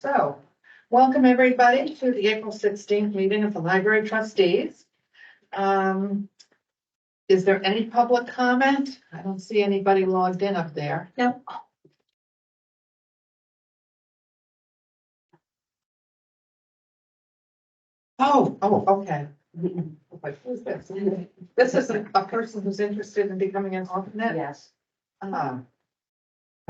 So, welcome everybody to the April 16th meeting of the Library Trustees. Is there any public comment? I don't see anybody logged in up there. No. Oh, okay. Who's this? This is a person who's interested in becoming an alternate? Yes. I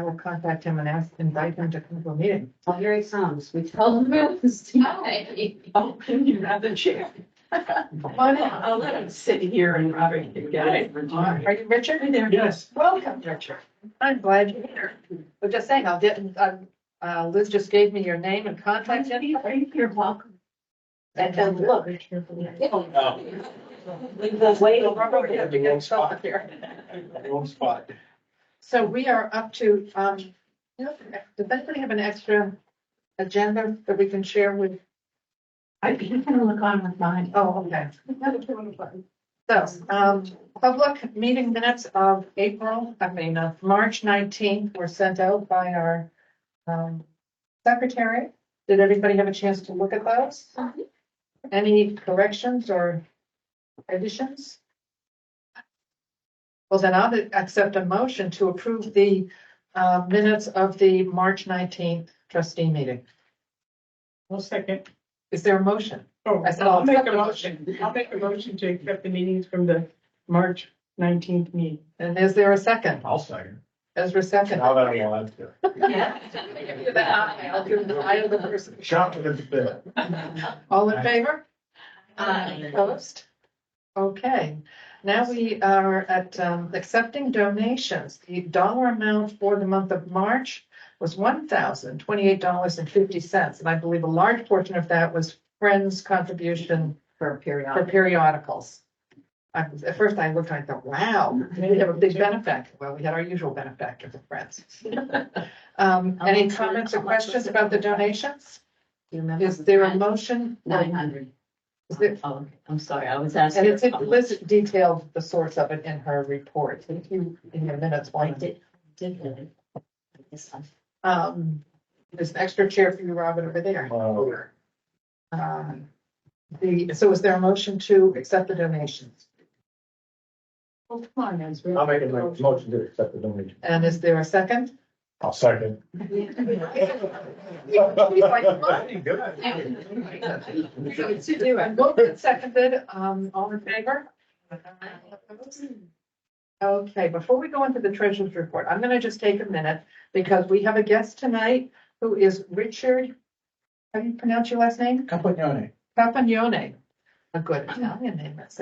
will contact him and invite him to come to a meeting. Well, here he comes. We told him it was tonight. Oh, can you grab the chair? I'll let him sit here and Robert can get it. Are you Richard? Hi there. Yes. Welcome, Richard. I'm glad you're here. But just saying, Liz just gave me your name and contact info. You're welcome. And look. So we are up to, does anybody have an extra agenda that we can share with? I can look on with mine. Oh, okay. So, public meeting minutes of March 19th were sent out by our secretary. Did everybody have a chance to look at those? Any corrections or additions? Well, then I'll accept a motion to approve the minutes of the March 19th trustee meeting. One second. Is there a motion? Oh, I said I'll make a motion. I'll make a motion to accept the meetings from the March 19th meeting. And is there a second? I'll second. Ezra second. Now that I want to. Yeah. I'll give the eye of the person. Shot with the bit. All in favor? Aye. Opposed? Okay, now we are at accepting donations. The dollar amount for the month of March was $1,028.50. And I believe a large portion of that was Friends' contribution For a for periodic. periodicals. At first I looked and I thought, wow, we have a big benefactor. Well, we had our usual benefactor, the Friends. Any comments or questions about the donations? Do you remember? Is there a motion? 900. Is there- Oh, okay. I'm sorry. I was And asking. it's Liz detailed the source of it in her report. If you, in your minutes, I one. did really. This one. There's an extra chair for you, Robin, over there. So is there a motion to accept the donations? Oh, come on, Ezra. I'll make a motion to accept the donation. And is there a second? I'll second. He's like, "What?" To do it. Moved and seconded, all in favor? Okay, before we go into the treasurer's report, I'm gonna just take a minute because we have a guest tonight who is Richard. How do you pronounce your last name? Campagnone. Campagnone. A good Italian name, that's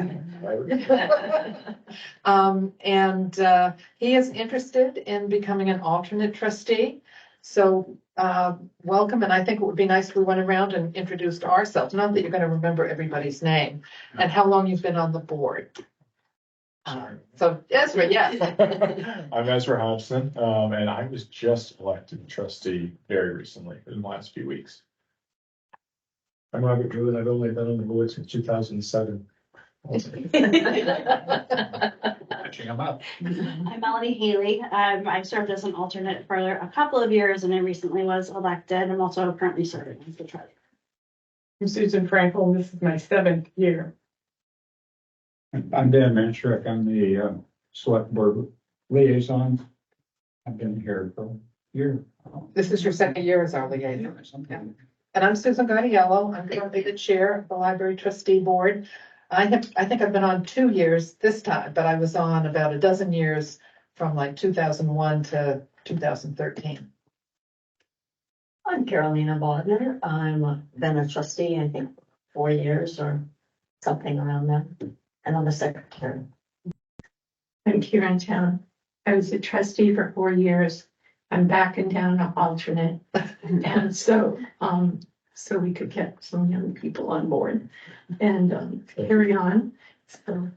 he is interested in becoming an alternate trustee. So welcome, and I think it would be nice if we went around and introduced ourselves. Not that you're going to remember everybody's name and how long you've been on the board. So Ezra, yes. I'm Ezra Hobson, and I was just elected trustee very recently in the last few weeks. I'm Robert Drew, and I've only been on the board since 2007. Catching them up. I'm Melanie Haley. I've served as an alternate for a couple of years and I recently was elected. I'm also currently serving as the treasurer. I'm Susan Frankel, and this is my 7th year. I'm Dan Manchuk. I'm the select board liaison. I've been here for a year. This is your second year as our liaison. And I'm Susan Gaudiello. I'm currently the chair of the library trustee board. I think I've been on 2 years this time, but I was on about a dozen years from like 2001 to 2013. I'm Carolina Bodner. I'm been a trustee, I think, 4 years or something around that. And I'm the secretary. I'm here in town. I was a trustee for 4 years. I'm backing down an alternate. And so we could get some young people on board and carry on. So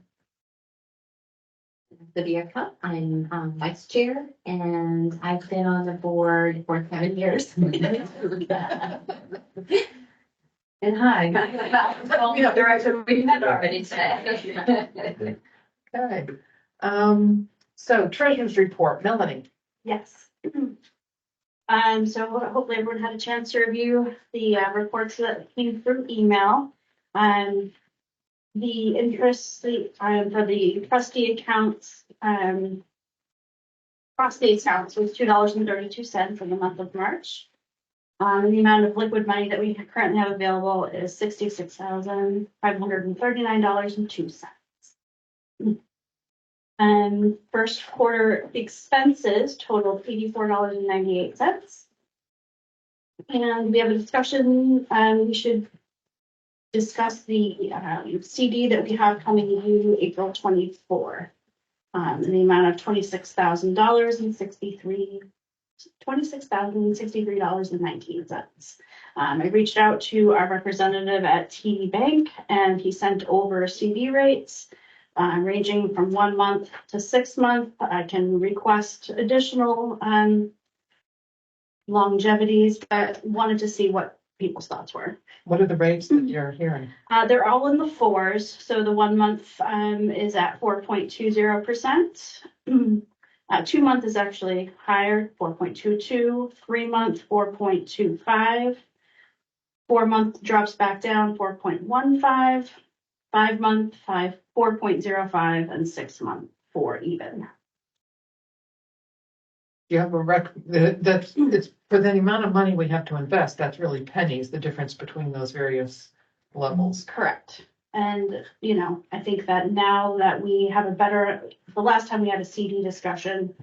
Lydia Cup. I'm vice chair and I've been on the board for 7 years. And hi. Yeah, The director we met already today. Okay. So treasurer's report, Melanie. Yes. So hopefully everyone had a chance to review the reports that came through email. The interest for the trustee accounts, prostate accounts was $2.32 in the month of March. The amount of liquid money that we currently have available is $66,539.02. And first quarter expenses totaled $84.98. And we have a discussion, we should discuss the CD that we have coming due April 24. In the amount of $26,063.19. I reached out to our representative at TD Bank and he sent over CD rates ranging from 1 month to 6 months. I can request additional longevities, but wanted to see what people's thoughts were. What are the rates that you're hearing? They're all in the 4s. So the 1 month is at 4.20%. 2 month is actually higher, 4.22. 3 month, 4.25. 4 month drops back down, 4.15. 5 month, 4.05, and 6 month, 4 even. You have a that's, it's for the amount of money we have to invest, that's really pennies, the difference between those various levels. Correct. And, you know, I think that now that we have the last time we had a CD discussion,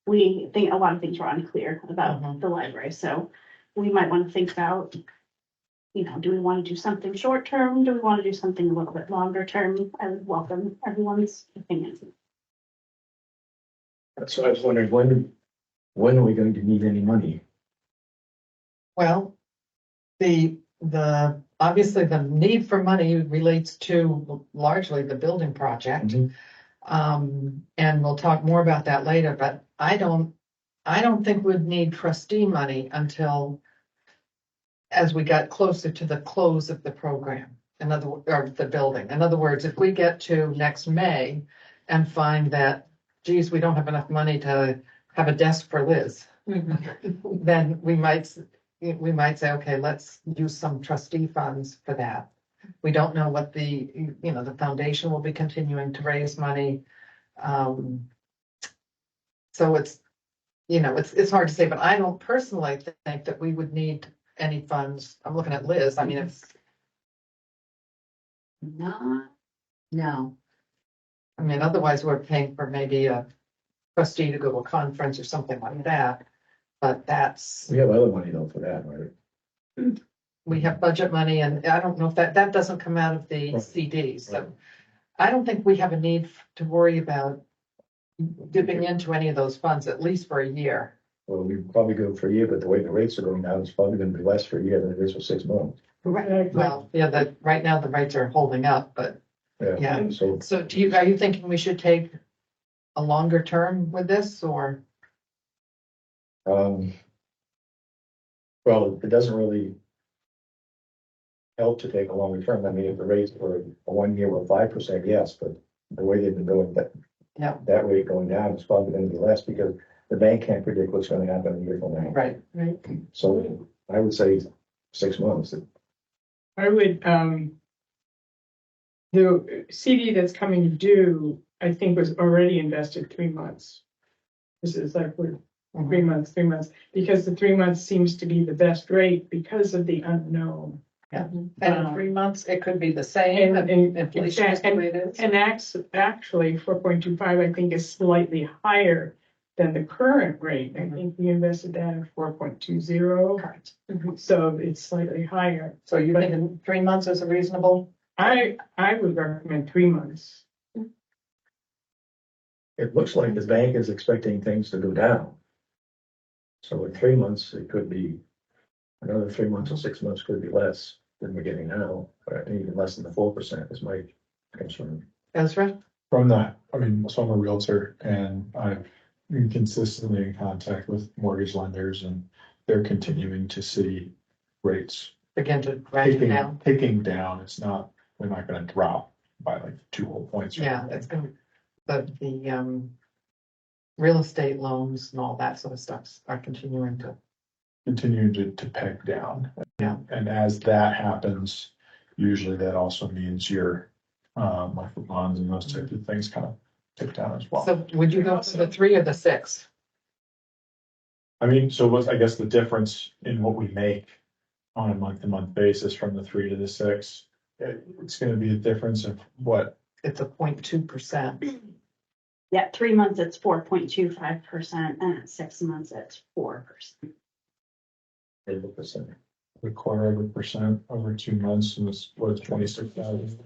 we think a lot of things were unclear about the library. So we might want to think about, you know, do we want to do something short term? Do we want to do something a little bit longer term? I would welcome everyone's opinions. So I was wondering, when are we going to need any money? Well, obviously the need for money relates to largely the building project. And we'll talk more about that later, but I don't think we'd need trustee money until as we got closer to the close of the program, or the building. In other words, if we get to next May and find that, geez, we don't have enough money to have a desk for Liz, then we might say, okay, let's use some trustee funds for that. We don't know what the foundation will be continuing to raise money. So it's hard to say, but I don't personally think that we would need any funds. I'm looking at Liz. I mean, it's No. I mean, otherwise we're paying for maybe a trustee to go to a conference or something like that. But We have other money though for that, right? we have budget money, and I don't know if that doesn't come out of the Right. CDs. So I don't think we have a need to worry about dipping into any of those funds, at least for a year. Well, we probably go for a year, but the way the rates are going down, it's probably going to be less for a year than it is for 6 months. Right. Well, yeah, right now the rates are holding up, but yeah. So So are you thinking we should take a longer term with this, or? well, it doesn't really help to take a longer term. I mean, if the rates for a 1 year were 5%, yes, but the way they've been doing that rate going down is probably going to be less because the bank can't predict what's going to happen a year from now. Right. So I would say 6 months. I would, the CD that's coming due, I think was already invested 3 months. This is like we're 3 months, because the 3 months seems to be the best rate because of the unknown. And in 3 months, it could be the same. And Inflation is the way it is. And actually 4.25, I think, is slightly higher than the current rate. I think we invested that at 4.20. Correct. So it's slightly higher. So you think 3 months is a reasonable? I would recommend 3 months. It looks like the bank is expecting things to go down. So in 3 months, it could be another 3 months or 6 months could be less than we're getting now, but even less than the 4% is my concern. Ezra? From that, I mean, so I'm a realtor and I've been consistently in contact with mortgage lenders and they're continuing to see rates Begin to ratchet down. ticking down. They're not gonna drop by like 2 whole points. Yeah, it's gonna, the real estate loans and all that sort of stuff are continuing to continue to peg down. Yeah. And as that happens, usually that also means your, like the bonds and those types of things kind of tick down as well. So would you go for the 3 or the 6? I mean, so what's, I guess, the difference in what we make on a month-to-month basis from the 3 to the 6? It's gonna be a difference of what? It's a 0.2%. Yeah, 3 months, it's 4.25%, and at 6 months, it's 4%. 8%. A quarter of a percent over 2 months, and it's what, 26,000?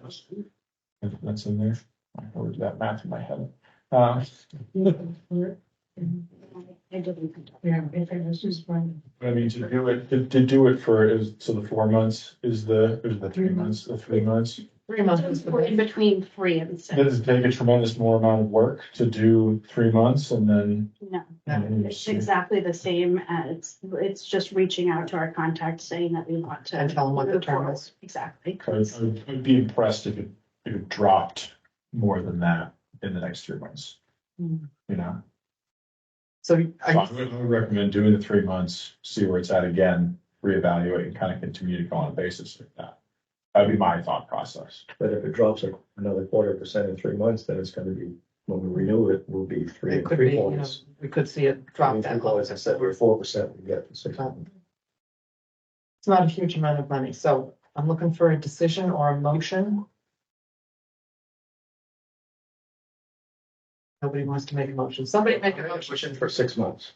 That's in there. I heard that math in my head. I didn't. Yeah, I think this is fine. I mean, to do it for, so the 4 months is the 3 months, the 3 months. 3 months is We're in the, between 3 and 6. Does it take a tremendous more amount of work to do 3 months and then? No, and it's exactly the same as, it's just reaching out to our contact saying that we want to. And tell them what the move term forward. is. Exactly. I'd be impressed if it dropped more than that in the next 3 months. Hmm. You know, so so I would recommend doing the 3 months, see where it's at again, reevaluate and kind of continue to go on a basis like that. That'd be my thought process. But if it drops another 0.25% in 3 months, then it's gonna be, when we renew it, will be 3 it and could 3 be, quarters. we could see it drop 3 that and 3 low. quarters instead of 4% we get for 6 months. It's not a huge amount of money, so I'm looking for a decision or a motion. Nobody wants to make a motion. Somebody make a motion. For 6 months.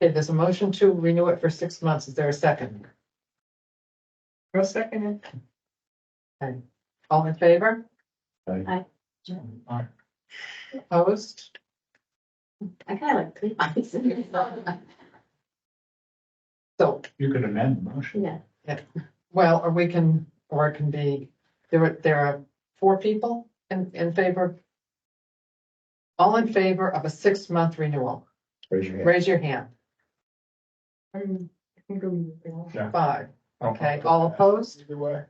Okay, there's a motion to renew it for 6 months. Is there a second? I'll second it. Okay. All in favor? Opposed? I kind of like 3 months. So, You could amend the motion. Yeah. well, or it can be, there are 4 people in favor. All in favor of a 6-month renewal, Raise your hand. raise your hand. I think it'll be 5. Okay, all opposed? Either way.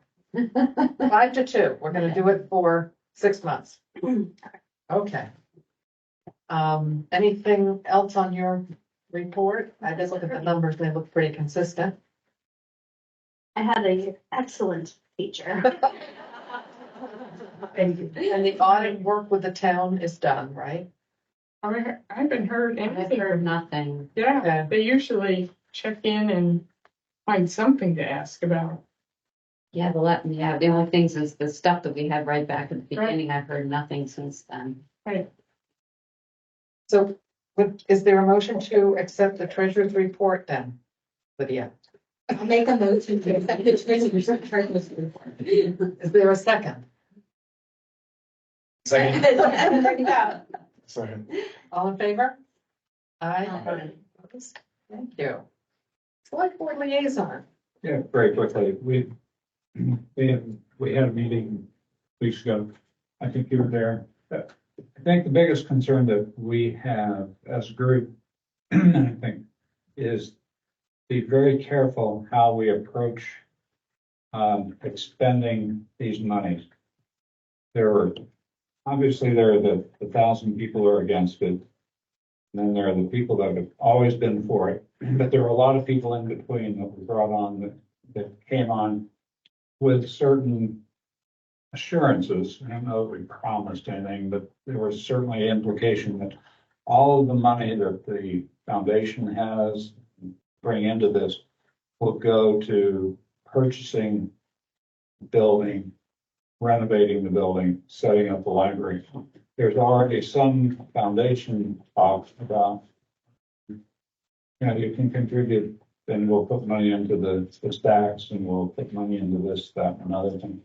5 to 2. We're gonna do it for 6 months. Okay. Anything else on your report? I just look at the numbers, they look pretty consistent. I had an excellent teacher. And the audit work with the town is done, right? I haven't heard I've anything. heard nothing. Yeah, Okay. they usually check in and find something to ask about. Yeah, the only things is the stuff that we had right back at the beginning. I've heard nothing since then. Right. So, is there a motion to accept the treasurer's report then, Lydia? I'll make a motion to accept the treasurer's report. Is there a second? Second. Second. All in favor? Aye. Aye. Opposed? Thank you. Select board liaison. Yeah, very quickly, we had a meeting weeks ago. I think you were there. I think the biggest concern that we have as a group, I think, is be very careful how we approach expending these monies. There are the 1,000 people who are against it. And then there are the people that have always been for it, but there are a lot of people in between that were brought on that came on with certain assurances. I don't know if we promised anything, but there was certainly implication that all of the money that the foundation has bring into this will go to purchasing the building, renovating the building, setting up the library. There's already some foundation talk about, you can contribute, then we'll put money into the stacks and we'll put money into this, that, and other thing.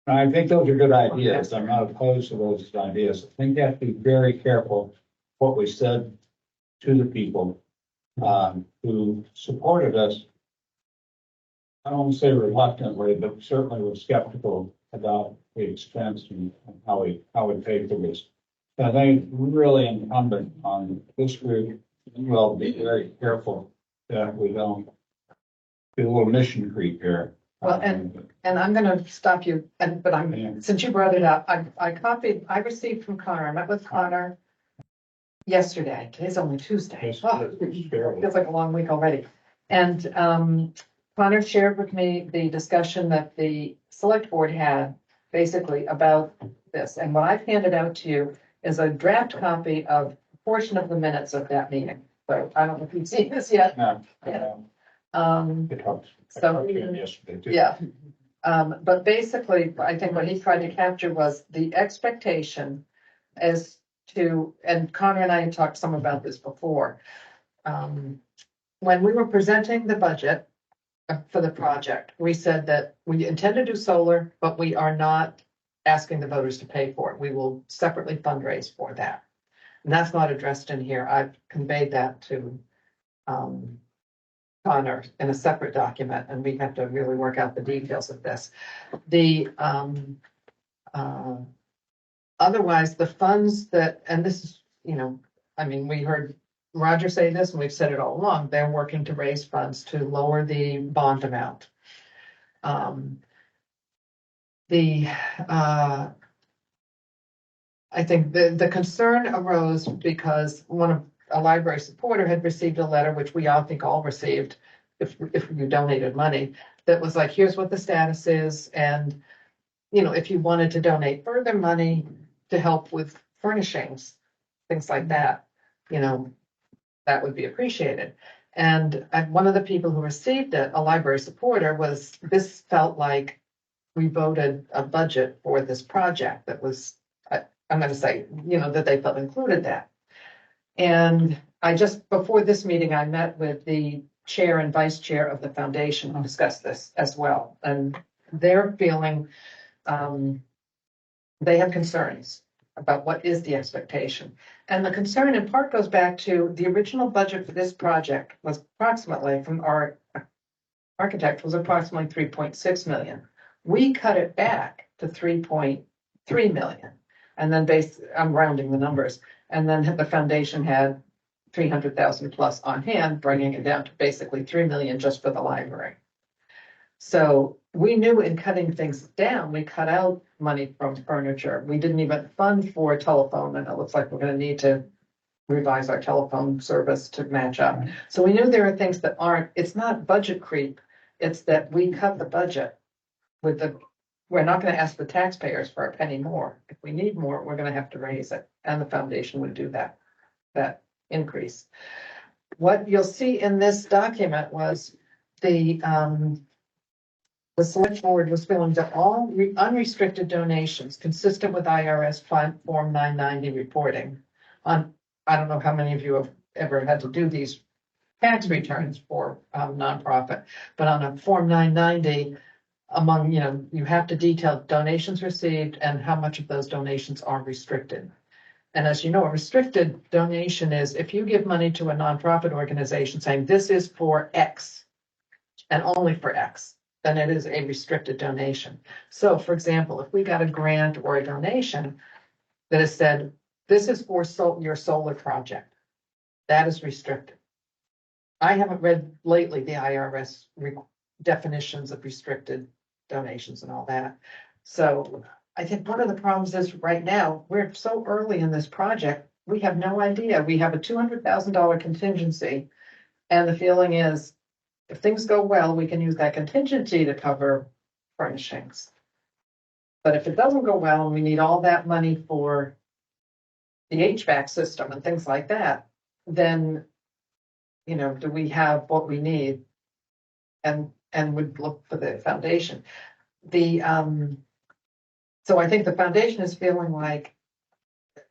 I think those are good ideas. I'm not opposed to those ideas. I think you have to be very careful what we said to the people who supported us. I don't want to say reluctantly, but certainly were skeptical about the expense and how we paid for this. I think it's really incumbent on this group as well to be very careful that we don't do a little mission creep here. Well, and I'm gonna stop you, but Yeah. since you brought it up, I received from Connor, I met with Connor yesterday. Today's only Tuesday. Yes, Oh, it's barely. feels like a long week already. And Connor shared with me the discussion that the select board had basically about this. And what I've handed out to you is a draft copy of a portion of the minutes of that meeting. So I don't know if you've seen this yet. No, Yeah. it helps. I So- talked to him yesterday too. Yeah. But basically, I think what he tried to capture was the expectation as to, and Connor and I had talked some about this before. When we were presenting the budget for the project, we said that we intend to do solar, but we are not asking the voters to pay for it. We will separately fundraise for that. And that's not addressed in here. I've conveyed that to Connor in a separate document, and we have to really work out the details of this. The otherwise, the funds that, and this is, I mean, we heard Roger say this, and we've said it all along, they're working to raise funds to lower the bond amount. I think the concern arose because a library supporter had received a letter, which we all think all received, if you donated money, that was like, here's what the status is, and, if you wanted to donate further money to help with furnishings, things like that, that would be appreciated. And one of the people who received it, a library supporter, this felt like we voted a budget for this project that was, I'm going to say, that they felt included that. And before this meeting, I met with the chair and vice chair of the foundation to discuss this as well. And they're feeling, they have concerns about what is the expectation. And the concern in part goes back to the original budget for this project was approximately, from our architect, was approximately 3.6 million. We cut it back to 3.3 million. And then I'm rounding the numbers. And then the foundation had 300,000 plus on hand, bringing it down to basically 3 million just for the library. So we knew in cutting things down, we cut out money from furniture. We didn't even fund for a telephone, and it looks like we're going to need to revise our telephone service to match up. So we knew there are things that it's not budget creep. It's that we cut the budget we're not going to ask the taxpayers for a penny more. If we need more, we're going to have to raise it, and the foundation would do that increase. What you'll see in this document was the select board was willing to all unrestricted donations consistent with IRS Form 990 reporting. I don't know how many of you have ever had to do these tax returns for nonprofit, but on a Form 990, you have to detail donations received and how much of those donations are restricted. And as you know, a restricted donation is if you give money to a nonprofit organization saying this is for X and only for X, then it is a restricted donation. So for example, if we got a grant or a donation that has said, this is for your solar project, that is restricted. I haven't read lately the IRS definitions of restricted donations and all that. So I think one of the problems is right now, we're so early in this project, we have no idea. We have a $200,000 contingency. And the feeling is, if things go well, we can use that contingency to cover furnishings. But if it doesn't go well and we need all that money for the HVAC system and things like that, then, do we have what we need? And would look for the foundation. So I think the foundation is feeling like,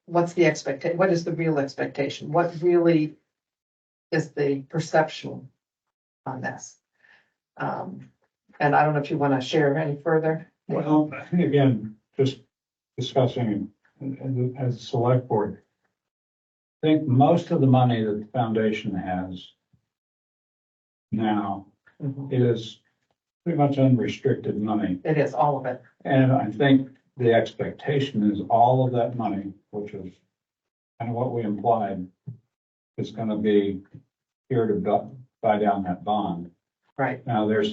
what's the expectation? What is the real expectation? What really is the perception on this? And I don't know if you want to share any further. Well, again, just discussing as a select board, I think most of the money that the foundation has now is pretty much unrestricted money. It is, all of it. And I think the expectation is all of that money, which is kind of what we implied, is going to be here to buy down that bond. Right. Now, there are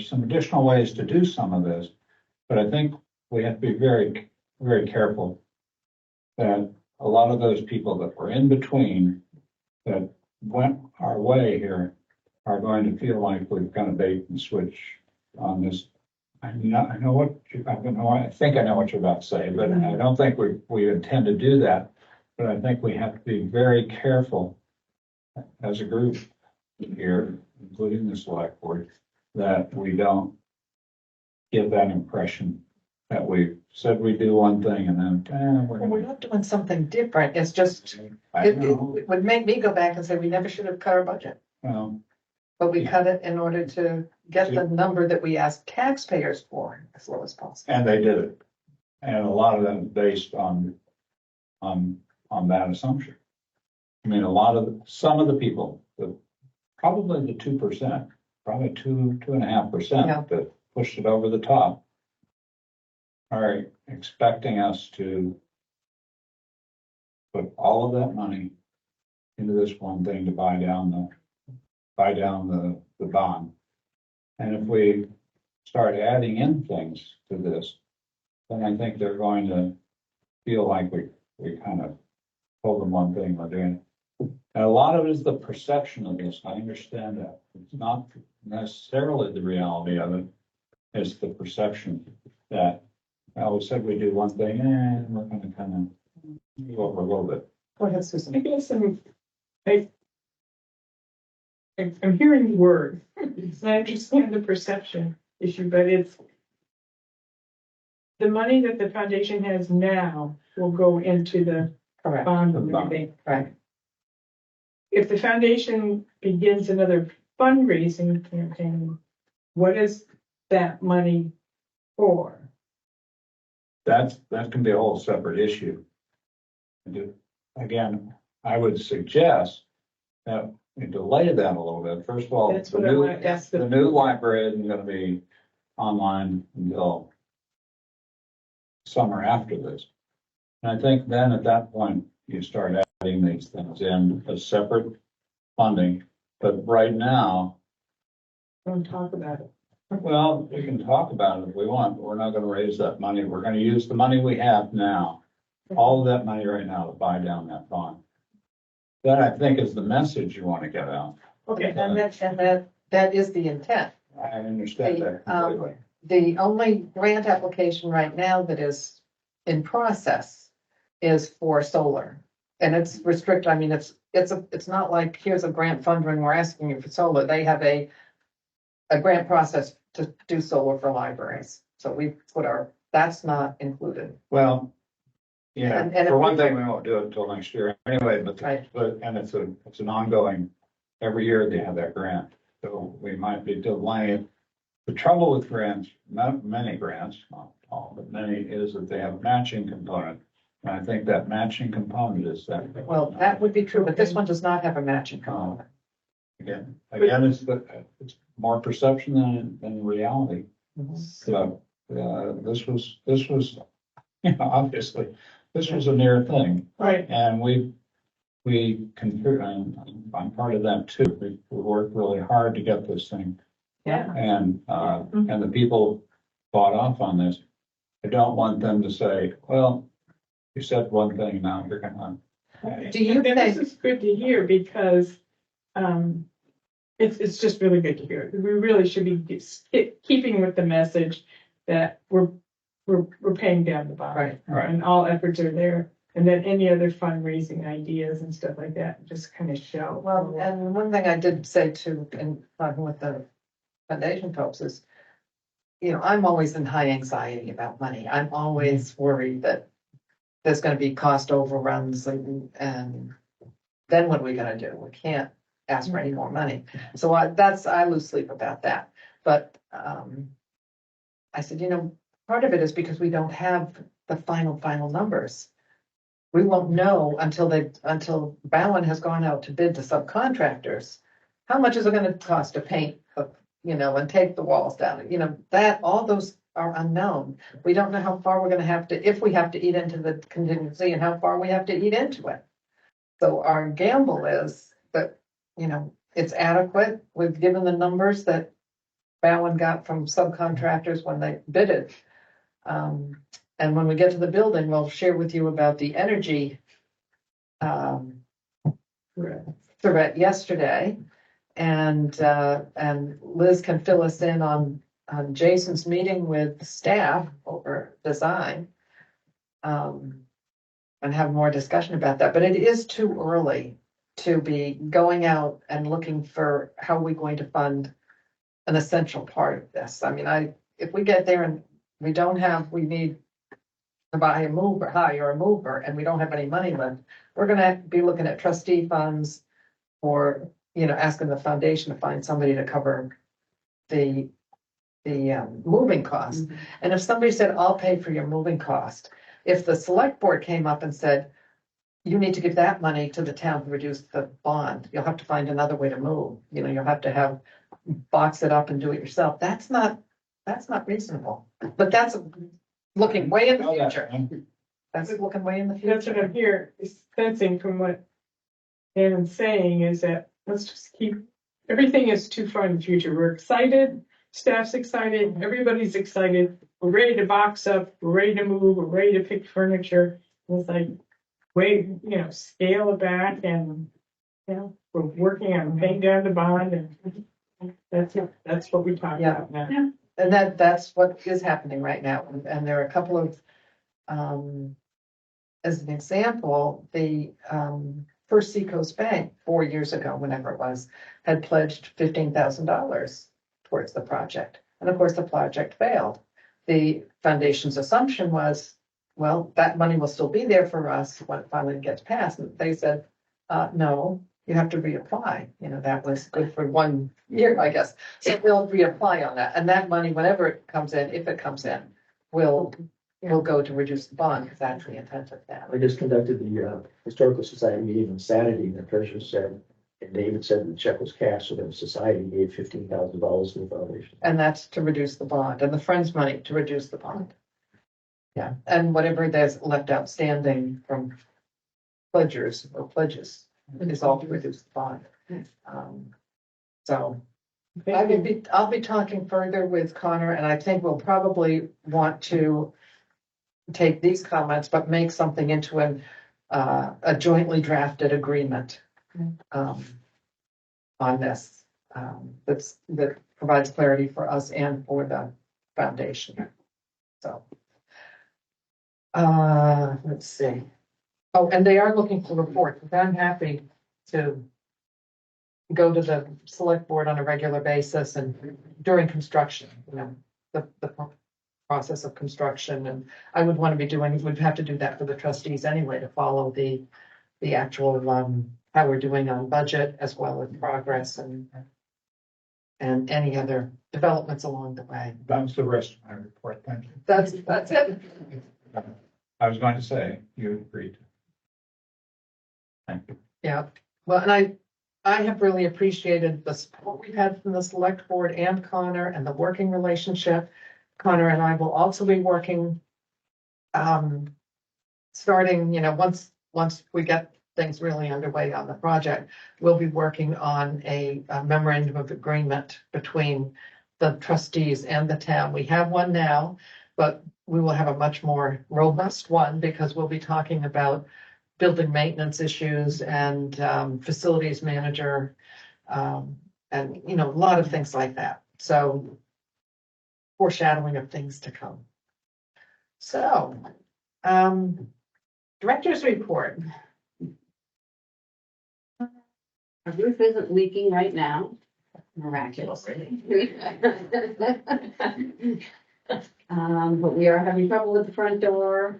some additional ways to do some of this, but I think we have to be very, very careful that a lot of those people that were in between that went our way here are going to feel like we've kind of bait and switch on this. I know what, I think I know what you're about to say, but I don't think we intend to do that. But I think we have to be very careful as a group here, including the select board, that we don't give that impression that we said we do one thing and then, we're Well, we're gonna. not doing something different. It's just, I it know, would make me go back and say, we never should have cut our budget. well, But we cut it in order to get the number that we asked taxpayers for as low as possible. and they did it. And a lot of them based on that assumption. I mean, some of the people, probably the 2%, probably 2.5% Yeah. that pushed it over the top are expecting us to put all of that money into this one thing to buy down the bond. And if we start adding in things to this, then I think they're going to feel like we kind of told them one thing, we're doing. And a lot of it is the perception of this. I understand that. It's not necessarily the reality of it. It's the perception that, well, we said we do one thing and we're going to kind of go over a little bit. Go ahead, I Susan. guess I'm hearing the word, and I understand the perception issue, but it's the money that the foundation has now will go into the Correct, bond The and bond. everything. right. If the foundation begins another fundraising campaign, what is that money for? That can be a whole separate issue. Again, I would suggest that we delay that a little bit. First of all, That's what I want to ask the new library isn't going to be online until summer after this. And I think then at that point, you start adding these things in as separate funding. But right now, Don't talk about it. well, we can talk about it if we want, but we're not going to raise that money. We're going to use the money we have now, all of that money right now to buy down that bond. That I think is the message you want to get out. Okay, And that is the intent. I understand that completely. The only grant application right now that is in process is for solar. And it's restricted, I mean, it's not like, here's a grant funder and we're asking you for solar. They have a grant process to do solar for libraries. So we put that's not included. Well, yeah, And if for one we- thing, we won't do it until next year anyway, Right. and it's an ongoing, every year they have that grant. So we might be delaying. The trouble with grants, not many grants, not all, but many, is that they have a matching component. And I think that matching component is that. Well, that would be true, but this one does not have a matching component. Again, it's more perception than reality. So, this was, obviously, this was a near thing. right. And we can, I'm part of that too. We worked really hard to get this thing. Yeah. And the people bought off on this. I don't want them to say, well, you said one thing, now you're gonna. Do you And this think, is good to hear because, it's just really good to hear. We really should be keeping with the message that we're paying down the bond. right, Right. And all efforts are there. And then any other fundraising ideas and stuff like that, just kind of show. well, and one thing I did say too, in talking with the foundation folks is, I'm always in high anxiety about money. I'm always worried that there's gonna be cost overruns and then what are we gonna do? We can't ask for any more money. So I lose sleep about that. But, I said, part of it is because we don't have the final numbers. We won't know until Bowen has gone out to bid to subcontractors. How much is it gonna cost to paint, and take the walls down? All those are unknown. We don't know how far we're gonna have to, if we have to eat into the contingency and how far we have to eat into it. So our gamble is that, it's adequate. We've given the numbers that Bowen got from subcontractors when they bid it. And when we get to the building, we'll share with you about the energy thread yesterday. And Liz can fill us in on Jason's meeting with staff over design. And have more discussion about that, but it is too early to be going out and looking for how we're going to fund an essential part of this. I mean, if we get there and we need to buy a mover, hire a mover, and we don't have any money left, we're gonna be looking at trustee funds or, asking the foundation to find somebody to cover the moving cost. And if somebody said, I'll pay for your moving cost, if the select board came up and said, you need to give that money to the town to reduce the bond, you'll have to find another way to move, you'll have to box it up and do it yourself. That's not reasonable, but that's looking way in the future. That's looking way in the That's what future. I'm here, is sensing from what Ann's saying is that let's just everything is too far in the future. We're excited, staff's excited, everybody's excited. We're ready to box up, we're ready to move, we're ready to pick furniture. It's like, scale it back and, we're working on paying down the bond and that's what we talk about now. And that's what is happening right now. And there are a couple of, as an example, the First Seacoast Bank 4 years ago, whenever it was, had pledged $15,000 towards the project. And of course, the project failed. The foundation's assumption was, well, that money will still be there for us when it finally gets passed. And they said, no, you have to reapply. That was good for 1 year, I guess. So we'll reapply on that. And that money, whenever it comes in, if it comes in, will go to reduce the bond, because that's the intent of that. I just conducted the Historical Society meeting on Saturday, and the treasurer said, and David said the check was cashed, so the society gave $15,000 to the foundation. And that's to reduce the bond, and the Friends money to reduce the bond. Yeah, and whatever there's left outstanding from pledges is all to reduce the bond. So I'll be talking further with Connor, and I think we'll probably want to take these comments, but make something into a jointly drafted agreement on this, that provides clarity for us and for the foundation. So, let's see. Oh, and they are looking for reports. I'm happy to go to the select board on a regular basis and during construction, the process of construction. And I would want to would have to do that for the trustees anyway, to follow the actual, how we're doing on budget as well as progress and any other developments along the way. That's the rest of my report, thank you. That's it. I was going to say, you agreed. Thank you. Yeah, well, and I have really appreciated the support we've had from the select board and Connor and the working relationship. Connor and I will also be working, starting, once we get things really underway on the project, we'll be working on a memorandum of agreement between the trustees and the town. We have one now, but we will have a much more robust one, because we'll be talking about building maintenance issues and facilities manager, and a lot of things like that. So foreshadowing of things to come. So, director's report. Our roof isn't leaking right now, miraculously. But we are having trouble with the front door.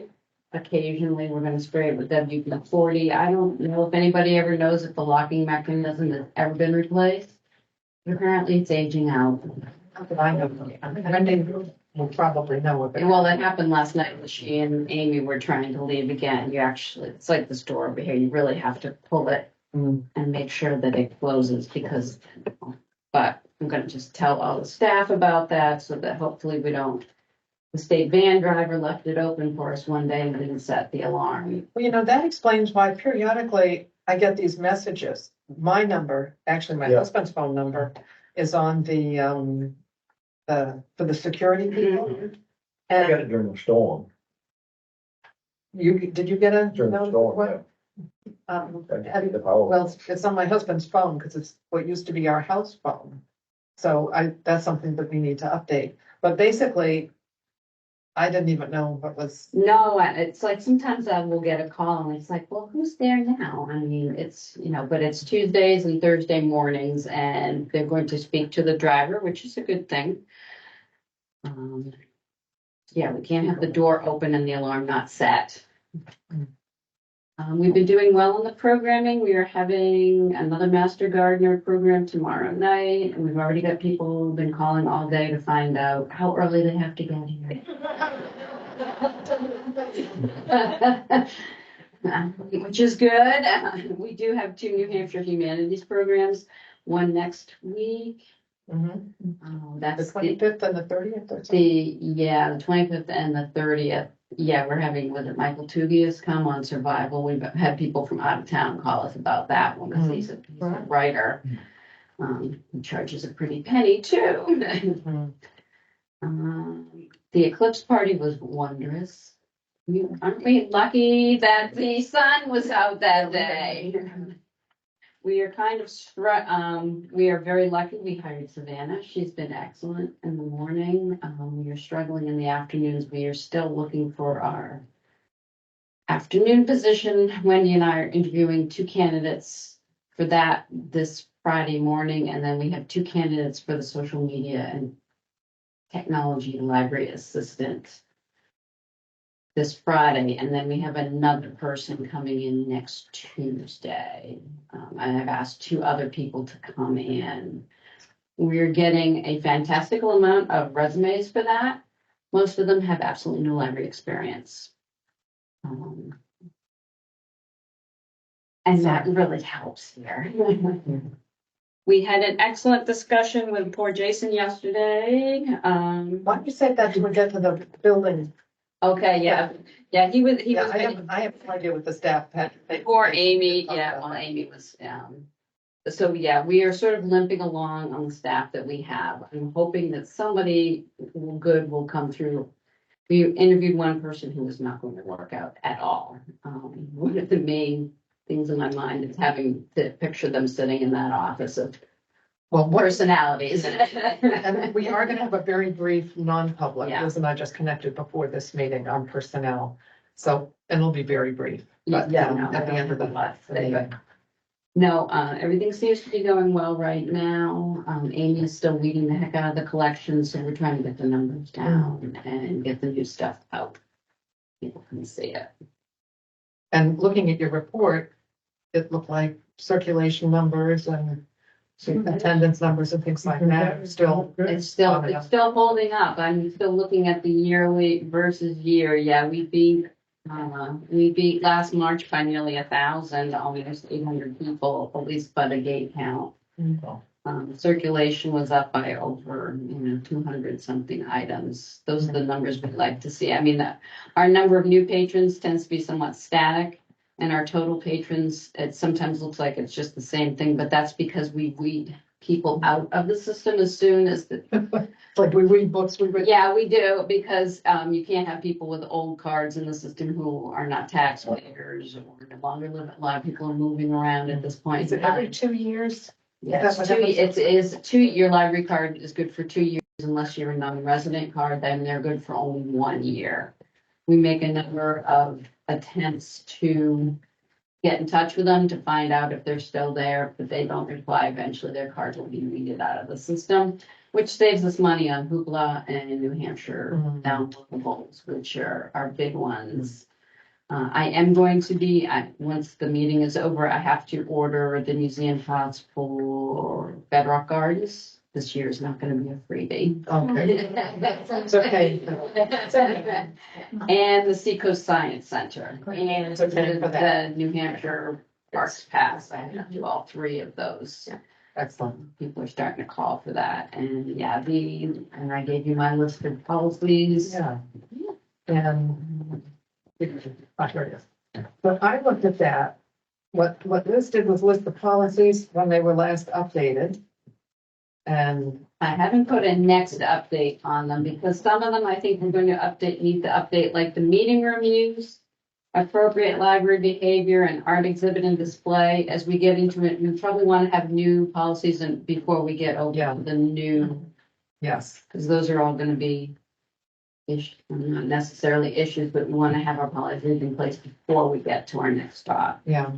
Occasionally, we're gonna spray it with WD-40. I don't know if anybody ever knows if the locking mechanism has ever been replaced. But apparently, it's aging out. Not that I know. Wendy will probably know of it. Well, that happened last night. She and Amy were trying to leave again. It's like this door over here. You really have to pull it and make sure that it closes, but I'm gonna just tell all the staff about that so that hopefully we don't. The state van driver left it open for us one day and didn't set the alarm. Well, that explains why periodically I get these messages. My number, actually my husband's phone number, is on for the security people. I got And it during the storm. did you get a During the note? storm, What? That'd be the power. Well, it's on my husband's phone because it's what used to be our house phone. So that's something that we need to update. But basically, I didn't even know what was, No, it's like sometimes I will get a call and it's like, well, who's there now? I mean, it's, but it's Tuesdays and Thursday mornings and they're going to speak to the driver, which is a good thing. Yeah, we can't have the door open and the alarm not set. We've been doing well in the programming. We are having another Master Gardener program tomorrow night. And we've already got people who've been calling all day to find out how early they have to get here. Which is good. We do have 2 New Hampshire humanities programs, one next week. the That's 25th and the 30th or something. the 25th and the 30th. Yeah, we're having, was it Michael Tugias come on survival? We've had people from out of town call us about that one because he's a writer. He charges a pretty penny too. The eclipse party was wondrous. Aren't we lucky that the sun was out that day? We are kind of we are very lucky. We hired Savannah. She's been excellent in the morning. We are struggling in the afternoons. We are still looking for our afternoon position. Wendy and I are interviewing 2 candidates for that this Friday morning, and then we have 2 candidates for the social media and technology library assistant this Friday, and then we have another person coming in next Tuesday. I've asked 2 other people to come in. We're getting a fantastical amount of resumes for that. Most of them have absolutely no library experience. And that really helps here. We had an excellent discussion with poor Jason yesterday. Why don't you say that till we get to the building? Okay, yeah, he was. I have no idea what the staff had. Poor Amy, well, Amy was, so yeah, we are sort of limping along on the staff that we have. I'm hoping that somebody good will come through. We interviewed one person who was not going to work out at all. One of the main things in my mind is having to picture them sitting in that office of personalities. And we are gonna have a very brief non-public. Yeah. Liz and I just connected before this meeting on personnel. So, and it'll be very brief. But No, at the end of the but no, everything seems to be going well right now. Amy is still weeding the heck out of the collection, so we're trying to get the numbers down and get the new stuff out. People can see it. And looking at your report, it looked like circulation numbers and attendance numbers and things like that are still. It's still holding up. I'm still looking at the yearly versus year. Yeah, we beat last March by nearly 1,000, almost 800 people, at least by the gate count. Circulation was up by over, 200 something items. Those are the numbers we'd like to see. I mean, our number of new patrons tends to be somewhat static. And our total patrons, it sometimes looks like it's just the same thing, but that's because we weed people out of the system as soon as Like we read books, Yeah, we do, because you can't have people with old cards in the system who are not taxpayers or no longer live. A lot of people are moving around at this point. Is it every 2 years? Yes, it is 2. Your library card is good for 2 years unless you're a non-resident card, then they're good for only 1 year. We make a number of attempts to get in touch with them to find out if they're still there. If they don't reply, eventually their card will be weeded out of the system, which saves us money on Hoopla and New Hampshire downloadables, which are our big ones. I am going to be, once the meeting is over, I have to order the museum pots for Bedrock Gardens. This year is not going to be a freebie. Okay. It's okay. And the Seacoast Science Center. And It's okay for that. the New Hampshire Parks Pass. I have to do all 3 of those. Excellent. People are starting to call for that. And yeah, and I gave you my list of policies. Yeah. And here it is. But I looked at that. What Liz did was list the policies when they were last updated. And I haven't put a next update on them because some of them I think we're going to need to update like the meeting room use. appropriate library behavior and art exhibit and display. As we get into it, we probably want to have new policies and before we get Yeah. over the new, Yes, because those are all gonna be not necessarily issues, but we want to have our policies in place before we get to our next stop. yeah,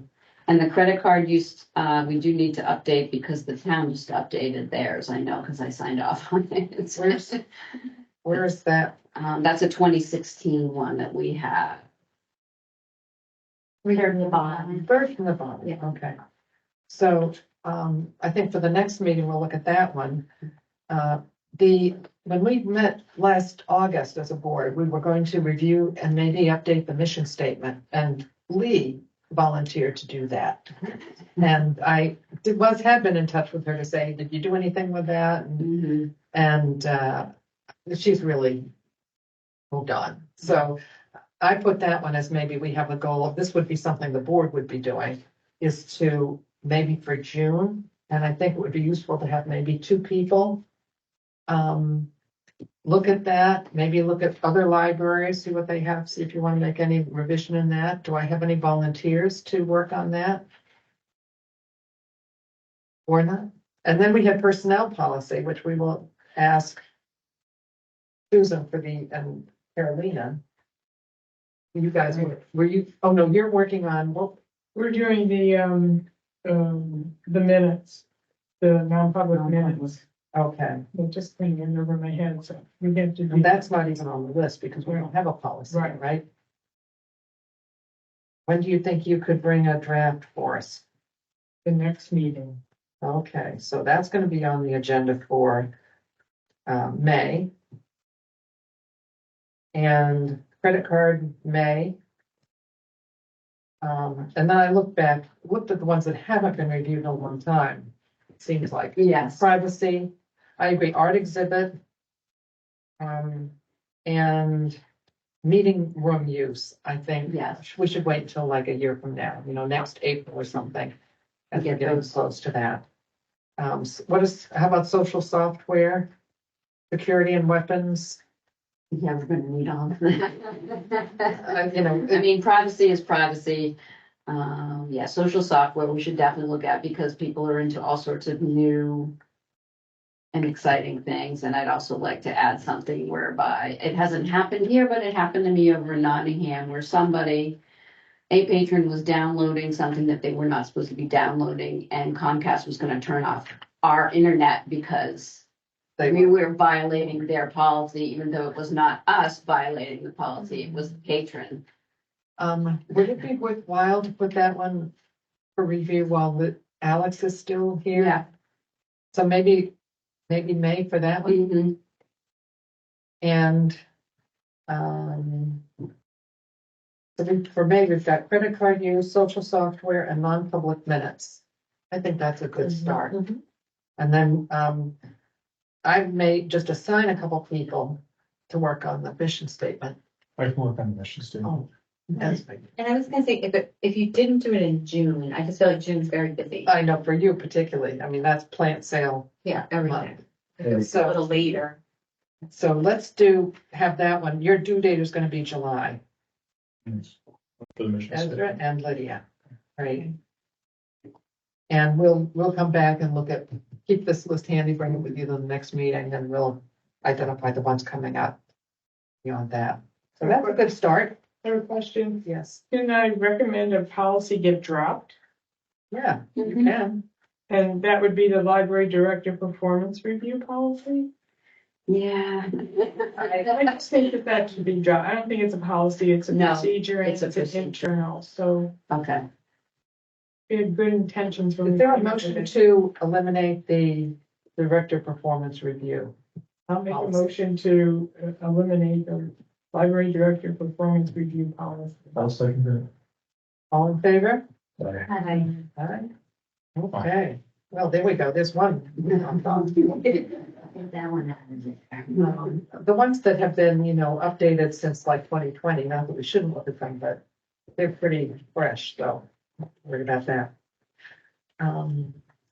And the credit card use, we do need to update because the town just updated theirs, I know, because I signed off on it. Where's- where is that? That's a 2016 one that we have. Third in the bottom. Third from the bottom, Yeah. okay. So, I think for the next meeting, we'll look at that one. When we met last August as a board, we were going to review and maybe update the mission statement, and Lee volunteered to do that. And had been in touch with her to say, did you do anything with that? And she's really moved on. So I put that one as maybe we have a goal of, this would be something the board would be doing, is to maybe for June, and I think it would be useful to have maybe 2 people look at that, maybe look at other libraries, see what they have, see if you want to make any revision in that. Do I have any volunteers to work on that? Or not? And then we have personnel policy, which we will ask Susan and Carolina. You guys, were you, oh no, you're working on, well, We're doing the minutes, the non-public minutes. okay. They're just thinking over my head, so we have to do. And that's not even on the list because we don't have a policy, Right. right? When do you think you could bring a draft for us? The next meeting. Okay, so that's gonna be on the agenda for May. And credit card, May. And then I looked at the ones that haven't been reviewed in a long time. It seems like Yes. privacy, I agree, art exhibit. And meeting room use, I think. Yes. We should wait until like a year from now, next April or something. As we're Get getting those. close to that. How about social software? Security and weapons? Yeah, we're gonna need all of that. You know, I mean, privacy is privacy. Yeah, social software, we should definitely look at because people are into all sorts of new and exciting things. And I'd also like to add something whereby it hasn't happened here, but it happened to me over in Nottingham where a patron was downloading something that they were not supposed to be downloading and Comcast was gonna turn off our internet because we were violating their policy, even though it was not us violating the policy, it was the patron. Would it be worthwhile to put that one for review while Alex is still here? Yeah. So maybe May for that one, Mhm. and, so for May, we've got credit card use, social software, and non-public minutes. I think that's a good start. And then, I may just assign a couple people to work on the mission statement. I can work on the mission statement. Oh, that's big. And I was gonna say, if you didn't do it in June, I just feel like June's very busy. I know for you particularly, I mean, that's plant sale Yeah, everything. month. A little later. So let's have that one. Your due date is gonna be July. For the mission Ezra statement. and Lydia, right? And we'll come back and keep this list handy, bring it with you to the next meeting, and we'll identify the ones coming up beyond that. So that's a good start. I have a question. Yes, Can I recommend a policy get dropped? yeah, you can. And that would be the library director performance review policy? Yeah. I just think that should be dropped. I don't think it's a policy, it's a No, procedure, and it's a it's an procedure. internal, so Okay. we had good intentions from. Is there a motion to eliminate the director performance review? I'll make a motion to eliminate the library director performance review policy. I'll second that. All in favor? Aye. Hi. Aye. Okay, well, there we go, there's one. That one out of there. The ones that have been, updated since like 2020, not that we shouldn't look at them, but they're pretty fresh, so not worried about that.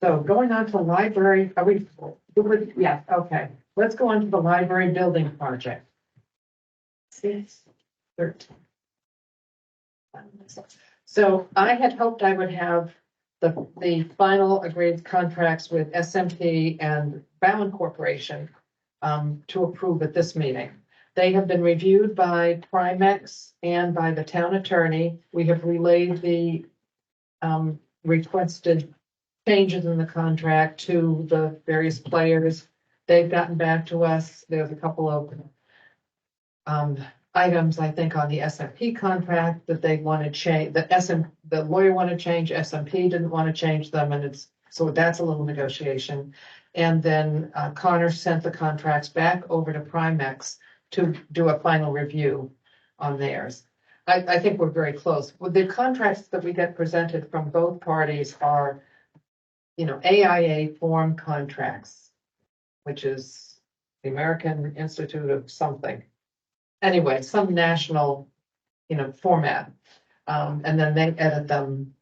So going on to library, yeah, okay, let's go on to the library building project. 6:13. So I had hoped I would have the final agreed contracts with SMP and Bowen Corporation to approve at this meeting. They have been reviewed by Primex and by the town attorney. We have relayed the requested changes in the contract to the various players. They've gotten back to us. There's a couple of items, I think, on the SMP contract that they want to change, the lawyer wanted to change, SMP didn't want to change them, and so that's a little negotiation. And then Connor sent the contracts back over to Primex to do a final review on theirs. I think we're very close. With the contracts that we get presented from both parties are, AIA form contracts, which is the American Institute of something. Anyway, some national, format. And then they edit them,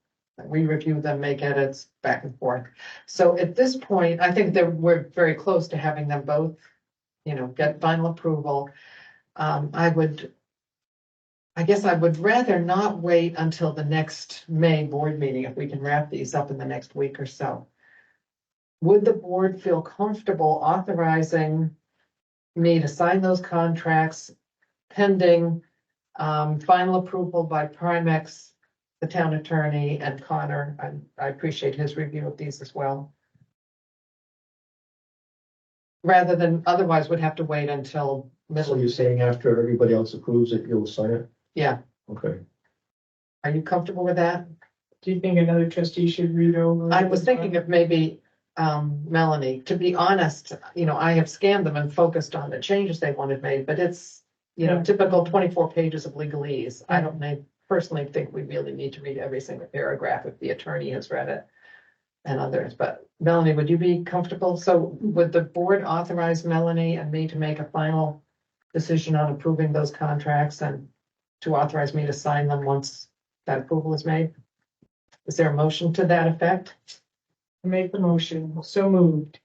we review them, make edits back and forth. So at this point, I think that we're very close to having them both, get final approval. I guess I would rather not wait until the next May board meeting if we can wrap these up in the next week or so. Would the board feel comfortable authorizing me to sign those contracts pending final approval by Primex, the town attorney, and Connor? I appreciate his review of these as well. Rather than otherwise would have to wait until So middle. you're saying after everybody else approves it, you'll sign it? Yeah. Okay. Are you comfortable with that? Do you think another trustee should read over? I was thinking of maybe Melanie. To be honest, I have scanned them and focused on the changes they wanted made, but it's, typical 24 pages of legalese. I don't personally think we really need to read every single paragraph if the attorney has read it and others. But Melanie, would you be comfortable? So would the board authorize Melanie and me to make a final decision on approving those contracts and to authorize me to sign them once that approval is made? Is there a motion to that effect? Make the motion, so moved.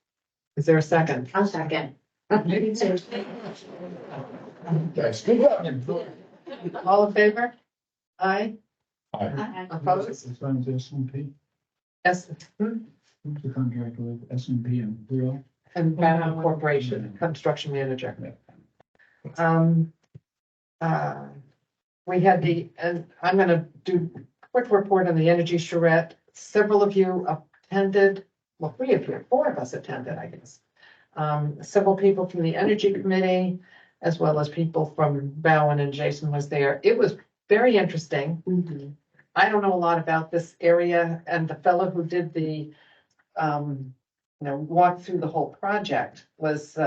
Is there a second? I'll second. All in favor? Aye. Aye. Opposed? SMP, Yes. who's the contract with SMP and Bureau? And Bowen Corporation, construction manager. We had and I'm gonna do a quick report on the energy charrette. Several of you attended, well, 3 of you, 4 of us attended, I guess. Several people from the energy committee, as well as people from Bowen, and Jason was there. It was very interesting. I don't know a lot about this area, and the fellow who did the, walk through the whole project was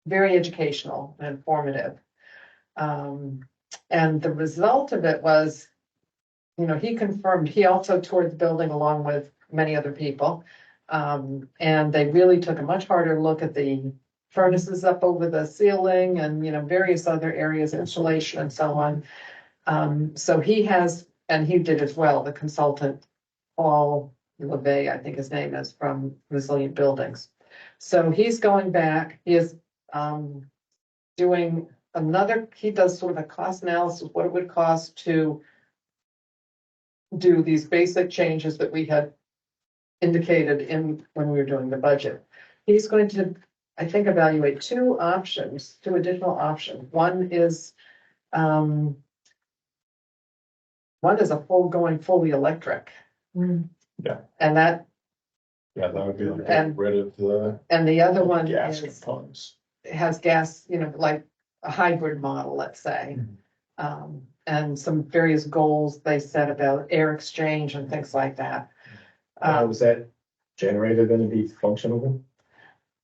very educational and informative. And the result of it was, he confirmed, he also toured the building along with many other people. And they really took a much harder look at the furnaces up over the ceiling and, various other areas, insulation and so on. So he has, and he did as well, the consultant, Paul LeVay, I think his name is, from Resilient Buildings. So he's going back, he is doing he does sort of a cost analysis, what it would cost to do these basic changes that we had indicated when we were doing the budget. He's going to, I think, evaluate 2 additional options. One is a fully electric. Yeah. And that, Yeah, that would be like And- get rid of the and the other one gas is, components. has gas, like a hybrid model, let's say. And some various goals they set about air exchange and things like that. Was that generator gonna be functional?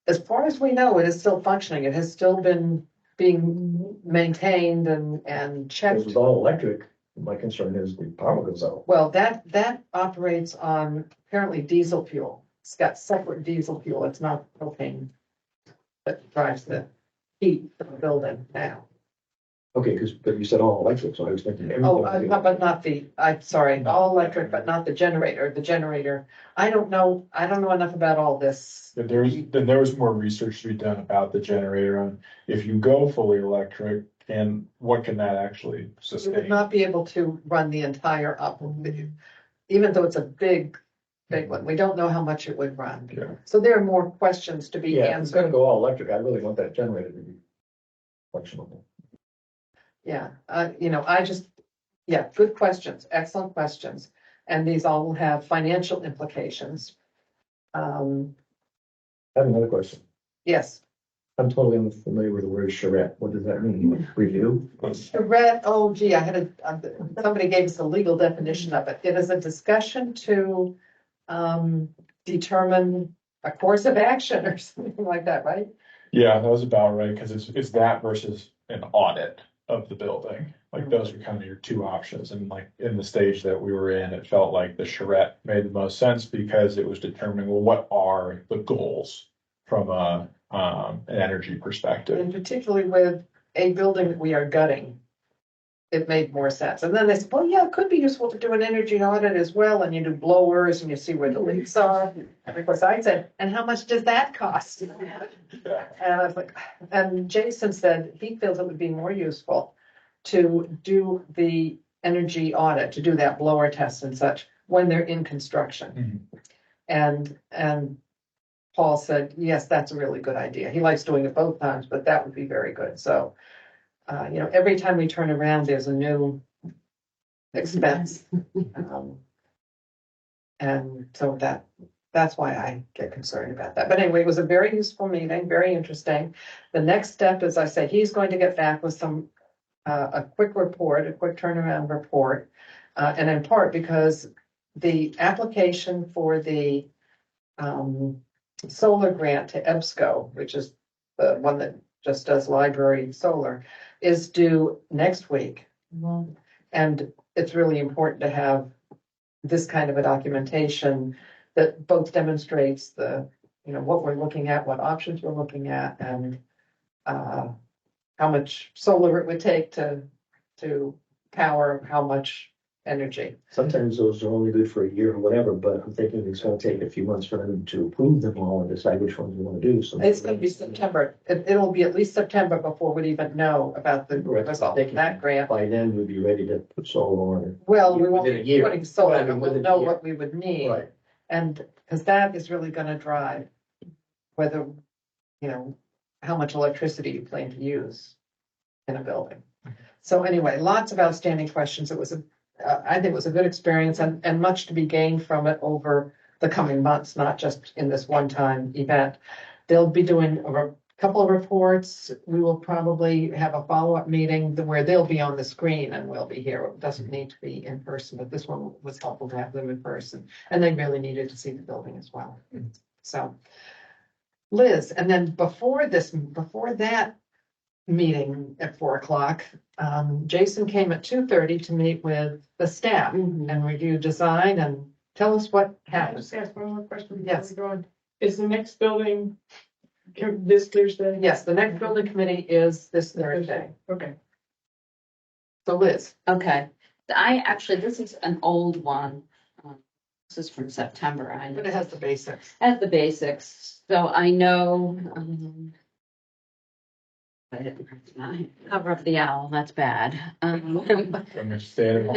As far as we know, it is still functioning. It has still been being maintained and If checked. it was all electric, my concern is the power goes out. Well, that operates on apparently diesel fuel. It's got separate diesel fuel. It's not propane that drives the heat of the building now. Okay, but you said all electric, so I was thinking Oh, everything. but not I'm sorry, all electric, but not the generator. The generator, I don't know enough about all this. But there was more research to be done about the generator on if you go fully electric, And what can that actually You would sustain? not be able to run the entire up, even though it's a big one. We don't know how much it would run. Yeah. So there are more questions to be Yeah, if it's gonna answered. go all electric, I really want that generator to be functional. Yeah, good questions, excellent questions. And these all will have financial implications. I have another question. Yes, I'm totally unfamiliar with the word charrette. What does that mean? Review? charrette, oh gee, somebody gave us a legal definition of it. It is a discussion to determine a course of action or something like that, right? Yeah, that was about right, because it's that versus an audit of the building. Like those are kind of your two options, and like in the stage that we were in, it felt like the charrette made the most sense because it was determining, well, what are the goals from an energy perspective? And particularly with a building that we are gutting, it made more sense. And then they said, well, yeah, it could be useful to do an energy audit as well, and you do blowers and you see where the leaks are. And of course I said, and how much does that cost? Yeah. And I was like, and Jason said he feels it would be more useful to do the energy audit, to do that blower test and such when they're in construction. And Paul said, yes, that's a really good idea. He likes doing it both times, but that would be very good. So, every time we turn around, there's a new expense. And so that's why I get concerned about that. But anyway, it was a very useful meeting, very interesting. The next step, as I say, he's going to get back with a quick report, a quick turnaround report. And in part because the application for the solar grant to EBSCO, which is the one that just does library solar, is due next week. And it's really important to have this kind of a documentation that both demonstrates what we're looking at, what options we're looking at, and how much solar it would take to power how much energy. Sometimes those are only good for a year or whatever, but I'm thinking it's gonna take a few months for them to approve them all and decide which ones we wanna do, so. It's gonna be September. It'll be at least September before we'd even know about the result of that grant. By then, we'd be ready to put solar on it. Well, we won't Within a be year. putting solar, Well, I mean, but we'll within a know year. what we would need. Right. And, because that is really gonna drive whether, how much electricity you plan to use in a building. So anyway, lots of outstanding questions. I think it was a good experience and much to be gained from it over the coming months, not just in this one-time event. They'll be doing a couple of reports. We will probably have a follow-up meeting where they'll be on the screen and we'll be here. It doesn't need to be in person, but this one was helpful to have them in person. And they really needed to see the building as well. So, Liz, and then before that meeting at 4:00, Jason came at 2:30 to meet with the staff and review design and tell us what Can I happened. just ask one more question? before Yes. we go on? Is the next building this Thursday? Yes, the next building committee is this Thursday. Okay. So Liz, Okay, this is an old one. This is from September. but it has the basics. At the basics, so I know, I didn't cover up the owl, that's bad. Understand.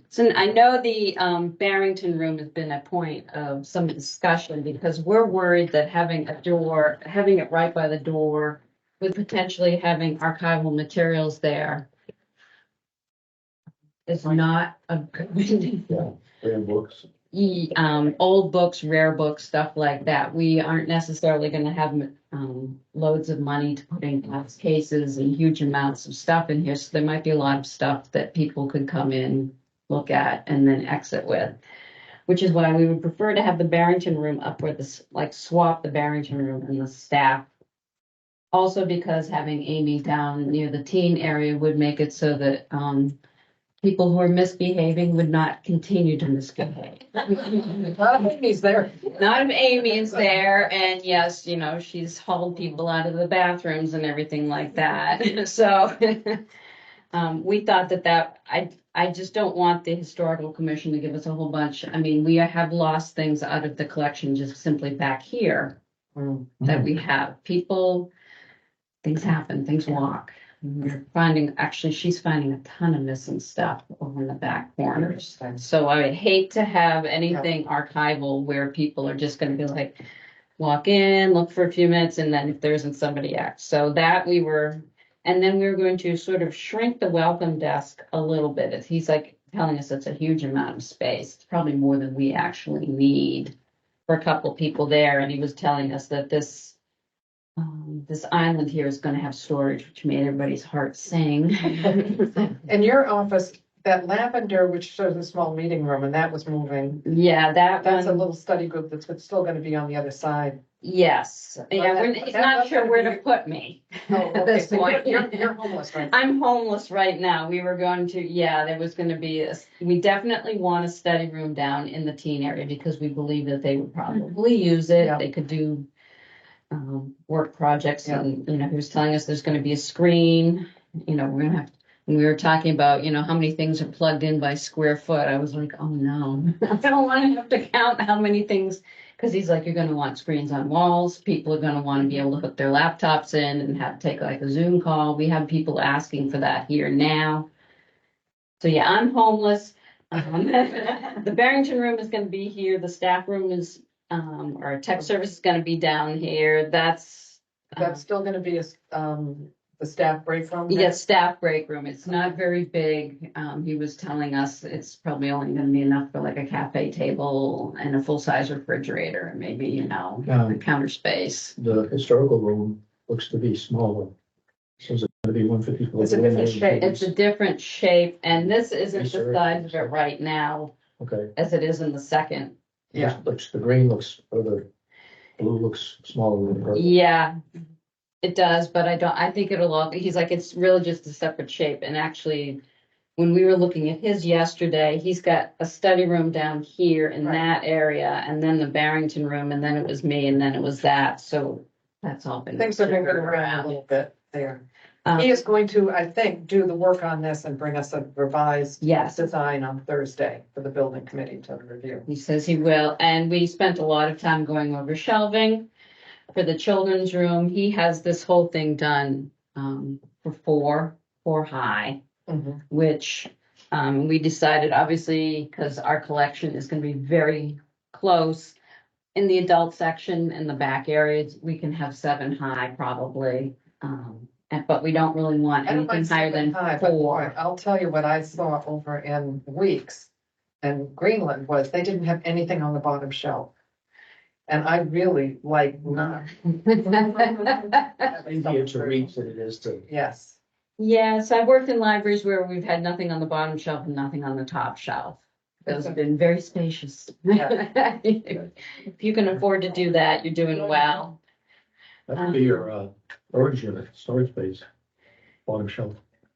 So I know the Barrington room has been a point of some discussion because we're worried that having it right by the door with potentially having archival materials there is not a good. Rare books. Old books, rare books, stuff like that. We aren't necessarily gonna have loads of money to put in glass cases and huge amounts of stuff in here, so there might be a lot of stuff that people could come in, look at, and then exit with. Which is why we would prefer to have the Barrington room up where swap the Barrington room and the staff. Also because having Amy down near the teen area would make it so that people who are misbehaving would not continue to misbehave. Amy's there. Not if Amy is there, and yes, she's hauled people out of the bathrooms and everything like that. So we thought that I just don't want the historical commission to give us a whole bunch. I mean, we have lost things out of the collection just simply back here that we have. People things happen, things walk. We're finding, actually, she's finding a ton of missing stuff over in the back corners. So I would hate to have anything archival where people are just gonna be like, walk in, look for a few minutes, and then if there isn't somebody else. So that we were, and then we were going to sort of shrink the welcome desk a little bit. He's like telling us it's a huge amount of space. It's probably more than we actually need for a couple people there. And he was telling us that this island here is going to have storage, which made everybody's heart sing. In your office, that lavender, which shows a small meeting room, and that was moving, Yeah, that that's a one. little study group that's still gonna be on the other side. Yes. Yeah, he's not that's sure gonna where be- to put me Oh, at okay, this so point. you're homeless, right? I'm homeless right now. We were going to, yeah, there was gonna be we definitely want a study room down in the teen area because we believe that they would probably use it. Yeah. They could do work projects Yeah. and, he was telling us there's gonna be a screen, we're gonna have, when we were talking about, how many things are plugged in by square foot, I was like, oh no, I don't wanna have to count how many things. Cause he's like, you're gonna want screens on walls, people are gonna wanna be able to hook their laptops in and take like a Zoom call. We have people asking for that here now. So yeah, I'm homeless. The Barrington room is gonna be here, the staff room is, our tech service is gonna be down here, that's. That's still gonna be the staff break room? Yeah, staff break room. It's not very big. He was telling us it's probably only gonna be enough for like a cafe table and a full-size refrigerator and maybe, a counter space. The historical room looks to be smaller. So is it gonna be 150? It's a different shape. It's a different shape and this isn't the Research. size of it right now Okay. as it is in the second. Yeah. The green looks, or the blue looks smaller than the purple. Yeah, it does, but I think it'll all, he's like, it's really just a separate shape. And actually, when we were looking at his yesterday, he's got a study room down here in Right. that area, and then the Barrington room, and then it was me, and then it was that. So that's all been. Things are moving around a little bit there. Um, He is going to, I think, do the work on this and bring us a revised Yes, design on Thursday for the building committee to review. he says he will, and we spent a lot of time going over shelving for the children's room. He has this whole thing done for four high. Mhm. Which we decided, obviously, because our collection is going to be very close. In the adult section, in the back areas, we can have 7 high probably. But we don't really want I don't anything mind higher saying than high, but 4. I'll tell you what I saw over in Weeks and Greenland was they didn't have anything on the bottom shelf. And I really like not. Easier to reach than it is to. Yes. Yes, I've worked in libraries where we've had nothing on the bottom shelf and nothing on the top shelf. Those have been very spacious. Yeah. If you can afford to do that, you're doing well. That could be your storage unit, storage space, bottom shelf.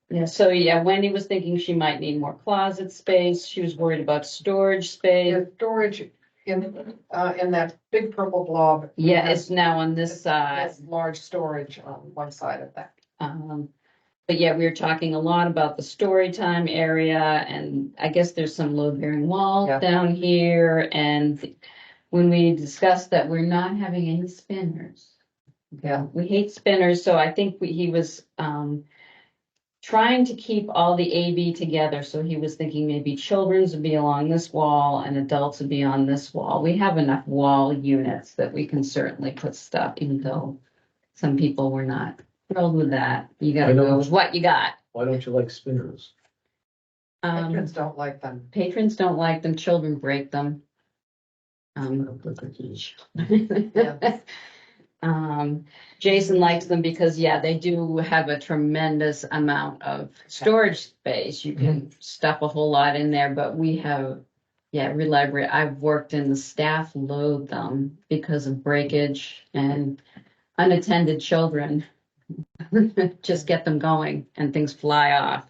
Yeah, so yeah, Wendy was thinking she might need more closet space. She was worried about storage space. The storage in that big purple blob. Yeah, it's now on this side. Has large storage on one side of that. But yeah, we were talking a lot about the story time area, and I guess there's some load bearing walls Yeah. down here. And when we discussed that we're not having any spinners. Yeah. We hate spinners, so I think he was trying to keep all the AB together. So he was thinking maybe children's would be along this wall and adults would be on this wall. We have enough wall units that we can certainly put stuff, even though some people were not thrilled with that. You gotta I know. go with what you got. Why don't you like spinners? Patrons don't like them. Patrons don't like them, children break them. Yeah. Jason likes them because, yeah, they do have a tremendous amount of storage space. You can stuff a whole lot in there, but we have, every library I've worked in, the staff load them because of breakage and unattended children. Just get them going and things fly off.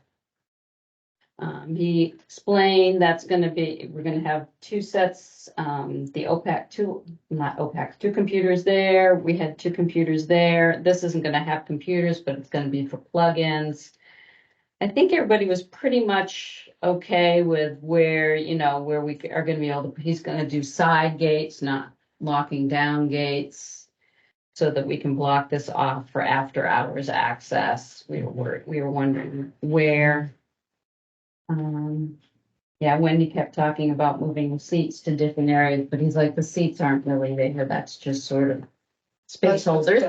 He explained that's gonna be, we're gonna have 2 sets, the OPAC, 2 computers there. We had 2 computers there. This isn't gonna have computers, but it's gonna be for plugins. I think everybody was pretty much okay with where we are gonna be able to, he's gonna do side gates, not locking down gates. so that we can block this off for after hours access. We were wondering where. Yeah, Wendy kept talking about moving seats to different areas, but he's like, the seats aren't really there. That's just sort of space holders.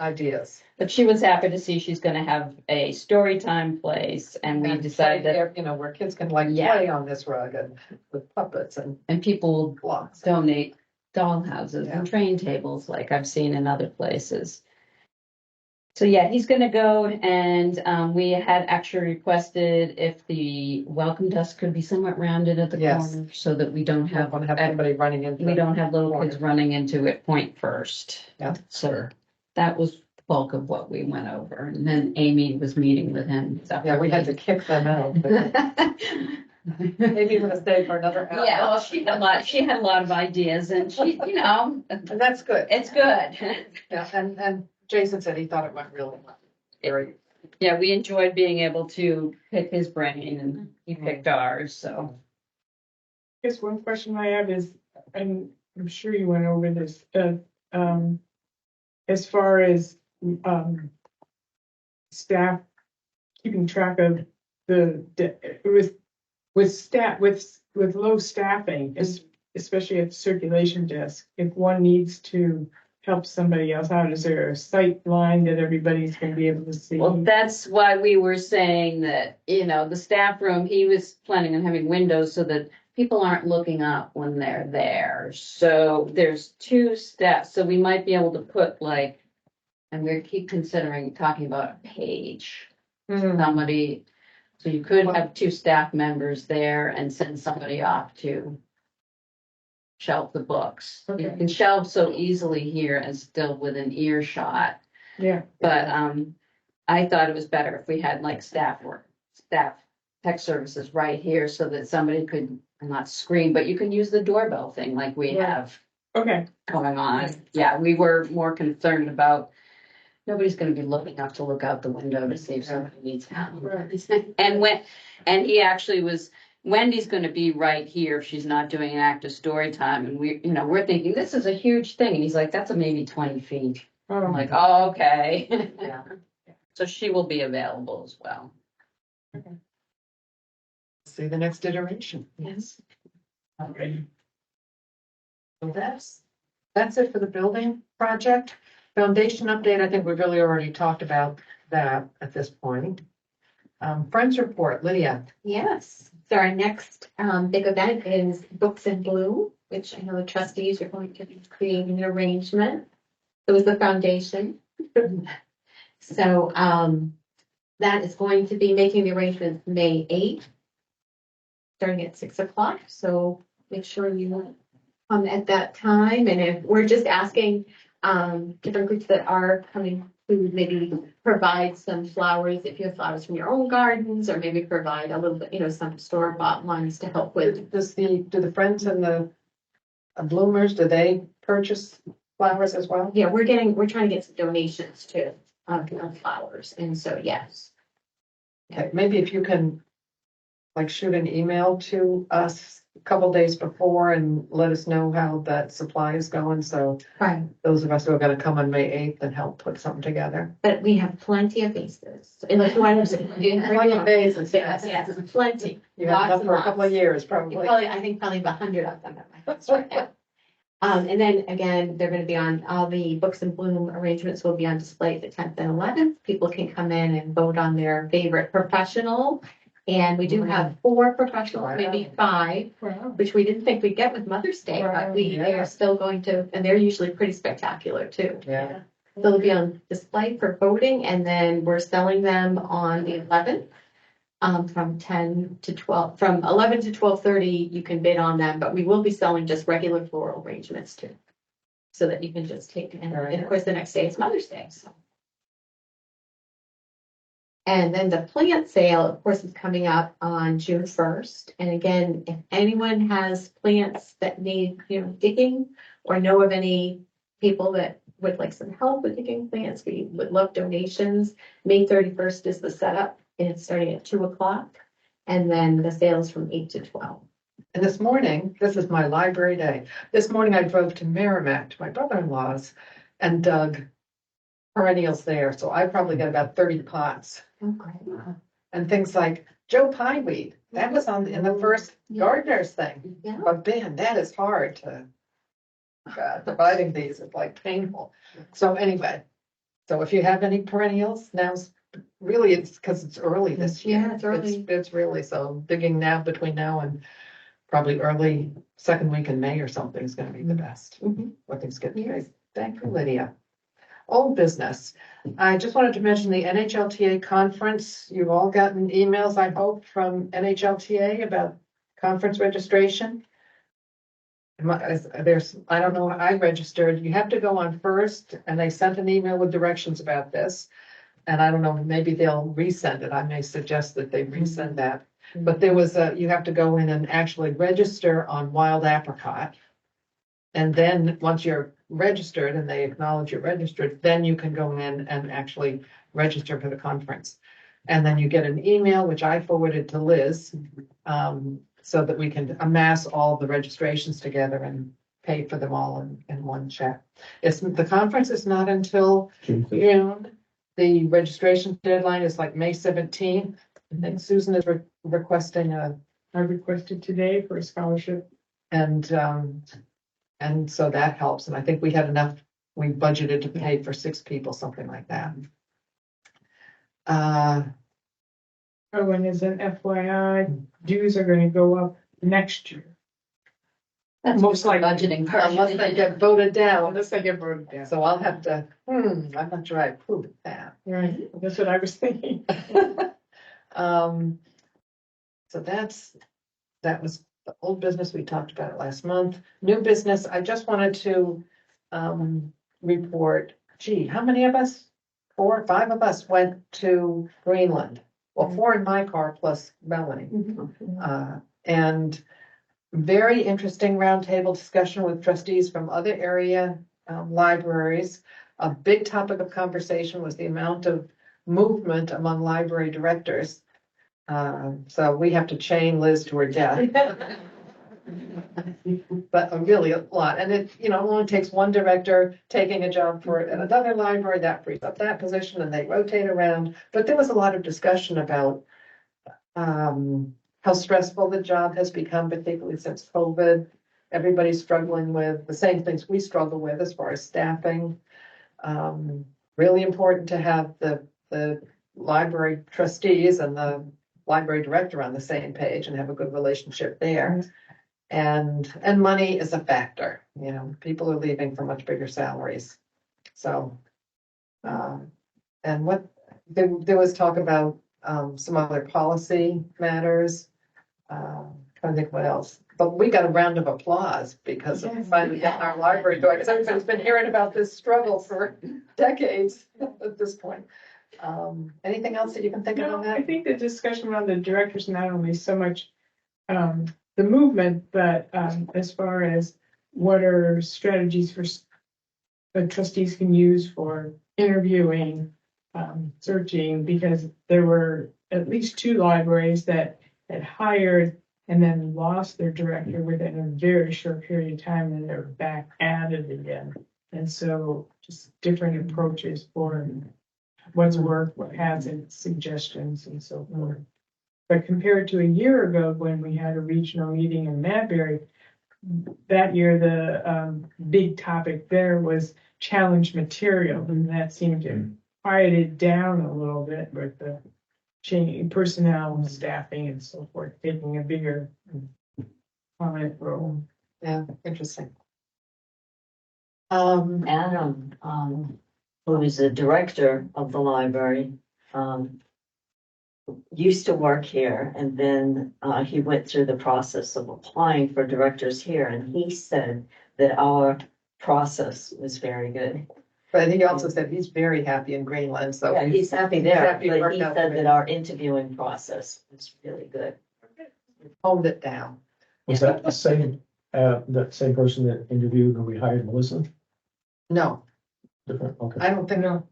Ideas. But she was happy to see she's gonna have a story time place, and we And decided that, play, you know, where kids can like Yeah. play on this rug and with puppets and and people blocks. donate doll houses Yeah. and train tables like I've seen in other places. So yeah, he's gonna go, and we had actually requested if the welcome desk could be somewhat rounded at the Yes. corner so that we don't Don't want to have have, somebody running into. we don't have little kids corner. running into it point first. Yeah. So that was the bulk of what we went over. And then Amy was meeting with him. Yeah, we had to kick them out. but Maybe we're gonna stay for another hour. Yeah, well, she had a lot of ideas, and she, And that's good. it's good. Yeah, and Jason said he thought it went really well. Very. Yeah, we enjoyed being able to pick his brain, and he picked ours, so. Just one question I have is, and I'm sure you went over this, as far as, staff keeping track of with low staffing, especially at the circulation desk, if one needs to help somebody else out, is there a sight line that everybody's gonna be able to see? Well, that's why we were saying that, the staff room, he was planning on having windows so that people aren't looking up when they're there. So there's 2 steps, so we might be able to put and we keep considering talking about a page. Somebody, so you could have 2 staff members there and send somebody off to shelve the books. You Okay. can shelve so easily here and still within earshot. Yeah. But I thought it was better if we had staff tech services right here so that somebody could not scream, but you can use the doorbell thing like we Right. have Okay, going on. Yeah, we were more concerned about nobody's gonna be looking up to look out the window to see if somebody needs help. And he actually Wendy's gonna be right here if she's not doing an active story time, and we're thinking, this is a huge thing, and he's like, that's a maybe 20 feet. I'm like, oh, okay. Yeah. So she will be available as well. See the next iteration. Yes. Okay. So that's it for the building project. Foundation update, I think we've really already talked about that at this point. Friends report, Lydia. Yes, so our next big event is Books in Bloom, which I know the trustees are going to be creating an arrangement. It was the foundation. So that is going to be making the arrangements May 8th, starting at 6:00. So make sure you come at that time. And if we're just asking different groups that are coming to maybe provide some flowers, if you have flowers from your own gardens, or maybe provide a little bit, some store-bought ones to help with. Do the friends and the bloomers, do they purchase flowers as well? Yeah, we're trying to get some donations too, of flowers, and so, yes. Okay, maybe if you can shoot an email to us a couple days before and let us know how that supply is going. So Right, those of us who are gonna come on May 8th and help put something together. but we have plenty of vases, unless you want to. Plenty of vases, yes. Yes, plenty. You have Lots enough and for a couple of lots. years, probably. I think probably about 100 of them at my house right now. And then again, they're gonna be on, all the Books in Bloom arrangements will be on display at the 10th and 11th. People can come in and vote on their favorite professional. And we do have 4 professionals, maybe 5, which we didn't think we'd get with Mother's Day, but they are still going to, and they're usually pretty spectacular too. Yeah. So they'll be on display for voting, and then we're selling them on the 11th. From 10 to 12, from 11 to 12:30, you can bid on them, but we will be selling just regular floral arrangements too. So that you can just take, and of course, the next day is Mother's Day, so. And then the plant sale, of course, is coming up on June 1st. And again, if anyone has plants that need, digging, or know of any people that would like some help with digging plants, we would love donations. May 31st is the setup, and it's starting at 2:00. And then the sale is from 8 to 12. And this morning, this is my library day. This morning I drove to Merrimack to my brother-in-law's and dug perennials there. So I probably got about 30 pots Okay. and things like Joe Pieweed. That was in the first gardener's thing. Yeah. But man, that is hard to, providing these is like painful. So anyway, so if you have any perennials, now's really, it's because it's early this year. Yeah, it's early. It's really, so digging now between now and probably early second week in May or something is gonna be the best. Mhm. When things get Yes. big. Thank you, Lydia. Old business. I just wanted to mention the NHLTA conference. You've all gotten emails, I hope, from NHLTA about conference registration. There's, I don't know, I registered. You have to go on first, and they sent an email with directions about this. And I don't know, maybe they'll resend it. I may suggest that they resend that. But there was you have to go in and actually register on wild apricot. And then once you're registered and they acknowledge you're registered, then you can go in and actually register for the conference. And then you get an email, which I forwarded to Liz, so that we can amass all the registrations together and pay for them all in one check. The conference is not until June. The registration deadline is like May 17th. I think Susan is requesting I requested today for a scholarship. and so that helps. And I think we had enough, we budgeted to pay for 6 people, something like that. Oh, and as an FYI, dues are gonna go up next year. That's Most likely. budgeting part. Unless they get voted down. Unless I get voted down. So I'll have to, I'm not sure I approve of that. Right, that's what I was thinking. So that was the old business. We talked about it last month. New business, I just wanted to report, gee, how many of us? 4 or 5 of us went to Greenland. Well, 4 in my car plus Melanie. And very interesting roundtable discussion with trustees from other area libraries. A big topic of conversation was the amount of movement among library directors. So we have to chain Liz to her death. But really a lot. And it, only takes one director taking a job for at another library that frees up that position and they rotate around. But there was a lot of discussion about how stressful the job has become, particularly since COVID. Everybody's struggling with the same things we struggle with as far as staffing. Really important to have the library trustees and the library director on the same page and have a good relationship there. And money is a factor, people are leaving for much bigger salaries. So, and there was talk about some other policy matters. Trying to think what else, but we got a round of applause because of finally getting our library going, because everybody's been hearing about this struggle for decades at this point. Anything else that you can think of on No, I that? think the discussion around the directors, not only so much the movement, but as far as what are strategies for the trustees can use for interviewing, searching, because there were at least 2 libraries that had hired and then lost their director within a very short period of time, and they're back at it again. And so just different approaches for what's worked, what hasn't, suggestions and so forth. But compared to a year ago, when we had a regional meeting in Madbury, that year, the big topic there was challenge material, and that seemed to quiet it down a little bit with the change personnel, staffing and so forth, taking a bigger prominent role. Yeah, interesting. Adam, who is the director of the library, used to work here, and then he went through the process of applying for directors here, and he said that our process was very good. But he also said he's very happy in Greenland, so. Yeah, he's happy there, happy it but worked he out said for him. that our interviewing process was really good. Honed it down. Was that the same person that interviewed when we hired Melissa? No, Different, okay. I don't think, No,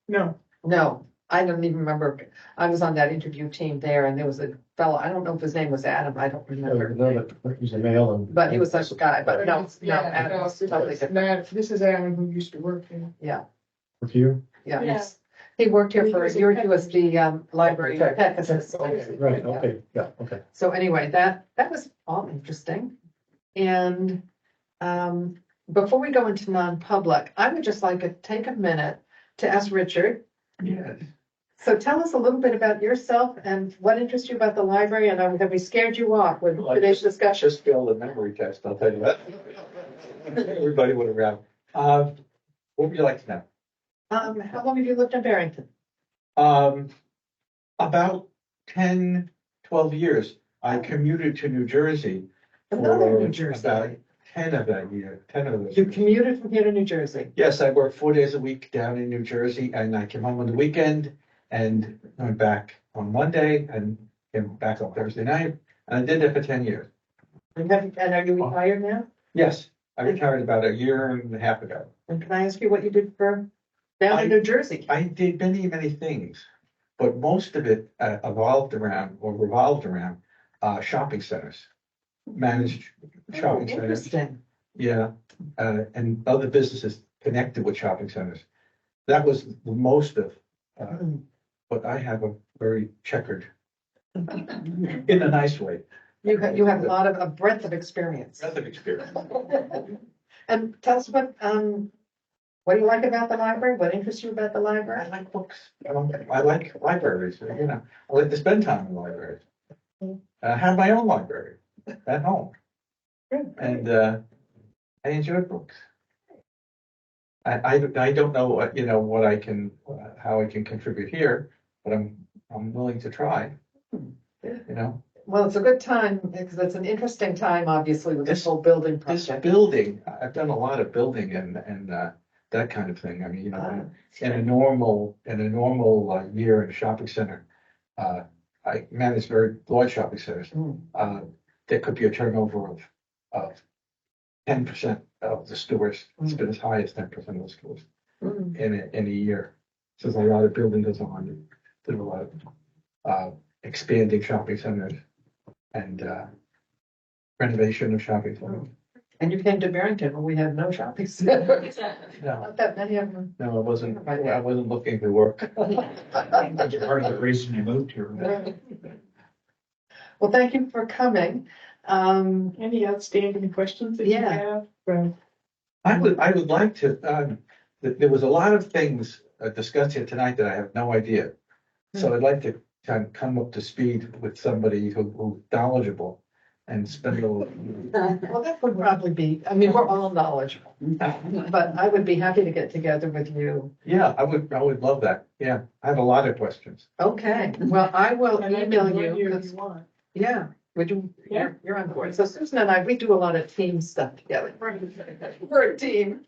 no, no. I don't even remember, I was on that interview team there and there was a fellow, I don't know if his name was Adam, I don't remember. No, but he's a male and. But he was a guy, but no, Adam was totally different. This is Adam who used to work here. Yeah, With you? yeah. Yeah. He worked here He for a was a year, he pet was the library Okay. tech assistant. Okay, right, okay, yeah, okay. So anyway, that was all interesting. And before we go into non-public, I would just like to take a minute to ask Richard. Yes. So tell us a little bit about yourself and what interests you about the library, and have we scared you off with today's discussion? Just failed the memory test, I'll tell you that. Everybody would have ran. What would you like to know? How long have you lived in Barrington? About 10, 12 years. I commuted to New Jersey. Another New for Jersey. About 10 of that year, 10 of those. You commuted from here to New Jersey. Yes, I worked 4 days a week down in New Jersey, and I came home on the weekend and went back on Monday and came back on Thursday night. And I did that for 10 years. And are you retired now? Yes, I retired about a year and a half ago. And can I ask you what you did for down in New Jersey? I did many, many things, but most of it revolved around shopping centers, managed shopping centers. Interesting. Yeah, and other businesses connected with shopping centers. That was the most of, but I have a very checkered, in a nice way, You have a lot of a breadth of experience. breadth of experience. And tell us what do you like about the library? What interests you about the I library? like books. I like libraries, you know, I like to spend time in libraries. I have my own library at home. And I enjoy books. I don't know what, what I can, how I can contribute here, but I'm willing to try, Well, it's a good time because it's an interesting time, obviously, with this This- whole building This project. building, I've done a lot of building and that kind of thing. I mean, in a normal year in a shopping center, I manage very large shopping centers. There could be a turnover of 10% of the stores. It's been as high as 10% of the stores Mm. in a year. So there's a lot of building goes on. There's a lot of expanding shopping centers and renovation of shopping centers. And you came to Barrington where we had no shopping center. No, Not that many of them. no, I wasn't looking for work. That's part of the reason you moved here. Well, thank you for coming. Any outstanding questions that you Yeah. have? From I would like to, there was a lot of things discussed here tonight that I have no idea. So I'd like to kind of come up to speed with somebody who's knowledgeable and spend a little. Well, that would probably be, I mean, we're all knowledgeable, but I would be happy to get together with you. Yeah, I would love that. Yeah, I have a lot of questions. Okay, well, I will and I can email join you. if 'Cause- you want. Yeah, would you, Yeah. you're on board. So Susan and I, we do a lot of team stuff together. We're a team.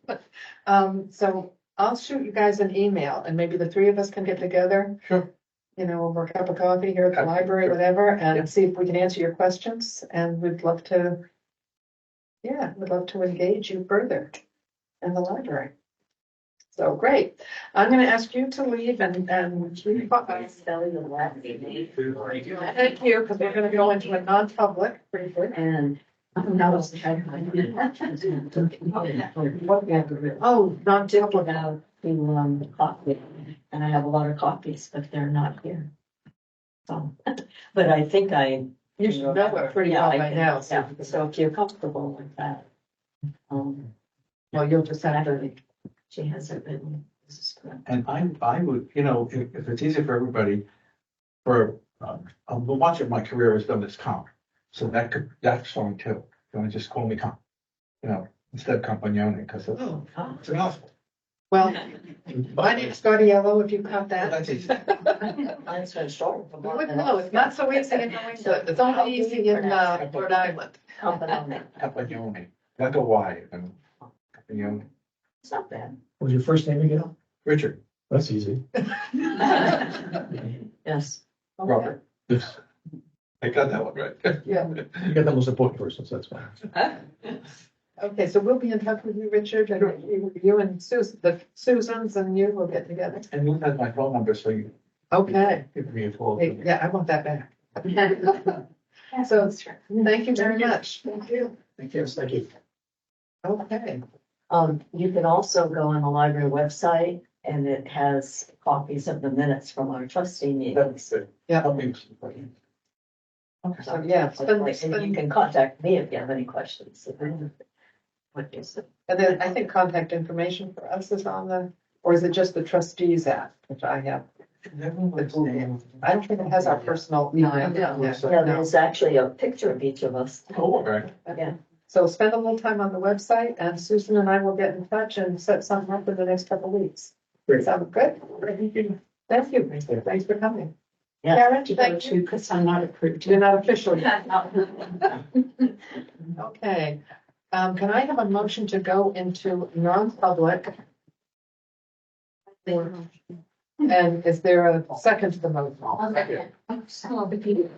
So I'll shoot you guys an email and maybe the three of us can get together, Sure. over a cup of coffee here at the library, Sure. whatever, and Yeah. see if we can answer your questions. And we'd love to engage you further in the library. So great. I'm going to ask you to leave and Spell your last name. thank you, because we're going to go into a non-public briefly. And now it's Oh, non-public. about to coffee, and I have a lot of copies, but they're not here. So, but I think You should know it pretty yeah, well I by can- now. yeah, so if you're comfortable with that. Well, you'll just have to. She hasn't been, this is correct. And I would, if it's easy for everybody, much of my career was done as comp. So that's fine too. You want to just call me comp, instead of Compagnone, because it's Oh, a mouthful. well, my name's Scottiello, if you caught that. That's easy. Mine's been short. You wouldn't know, it's not so easy in New England, it's only easy in Rhode Island. Compagnone, like a Y, Compagnone. It's not bad. What was your first name again? Richard, That's easy. Yes. Robert. Yes. I got that one right. Yeah, You got the most important person, so that's fine. okay, so we'll be in touch with you, Richard, and you and Susan, the Susans and you will get together. And Lynn has my phone number, so Okay, Give me a call. Hey, yeah, I want that back. So, thank you very much. Thank you. Thank you. Thank you. Okay, You can also go on the library website and it has copies of the minutes from our trustee meetings. yeah, Help me. so, yeah, And you can contact me if you have any questions. What is it? and then I think contact information for us is on the, or is it just the trustees app, which I have? I don't think it has our personal email. Yeah, No. there's actually a picture of each of us. Oh, okay. Yeah. So spend a little time on the website and Susan and I will get in touch and set something up in the next couple of weeks. Great. Sound good? Thank you. Thanks for coming. Yeah. Karen, To go thank you. to, because I'm not approved. You're not official yet. Okay. Can I have a motion to go into non-public? And is there a second to the motion? Oh, so the people.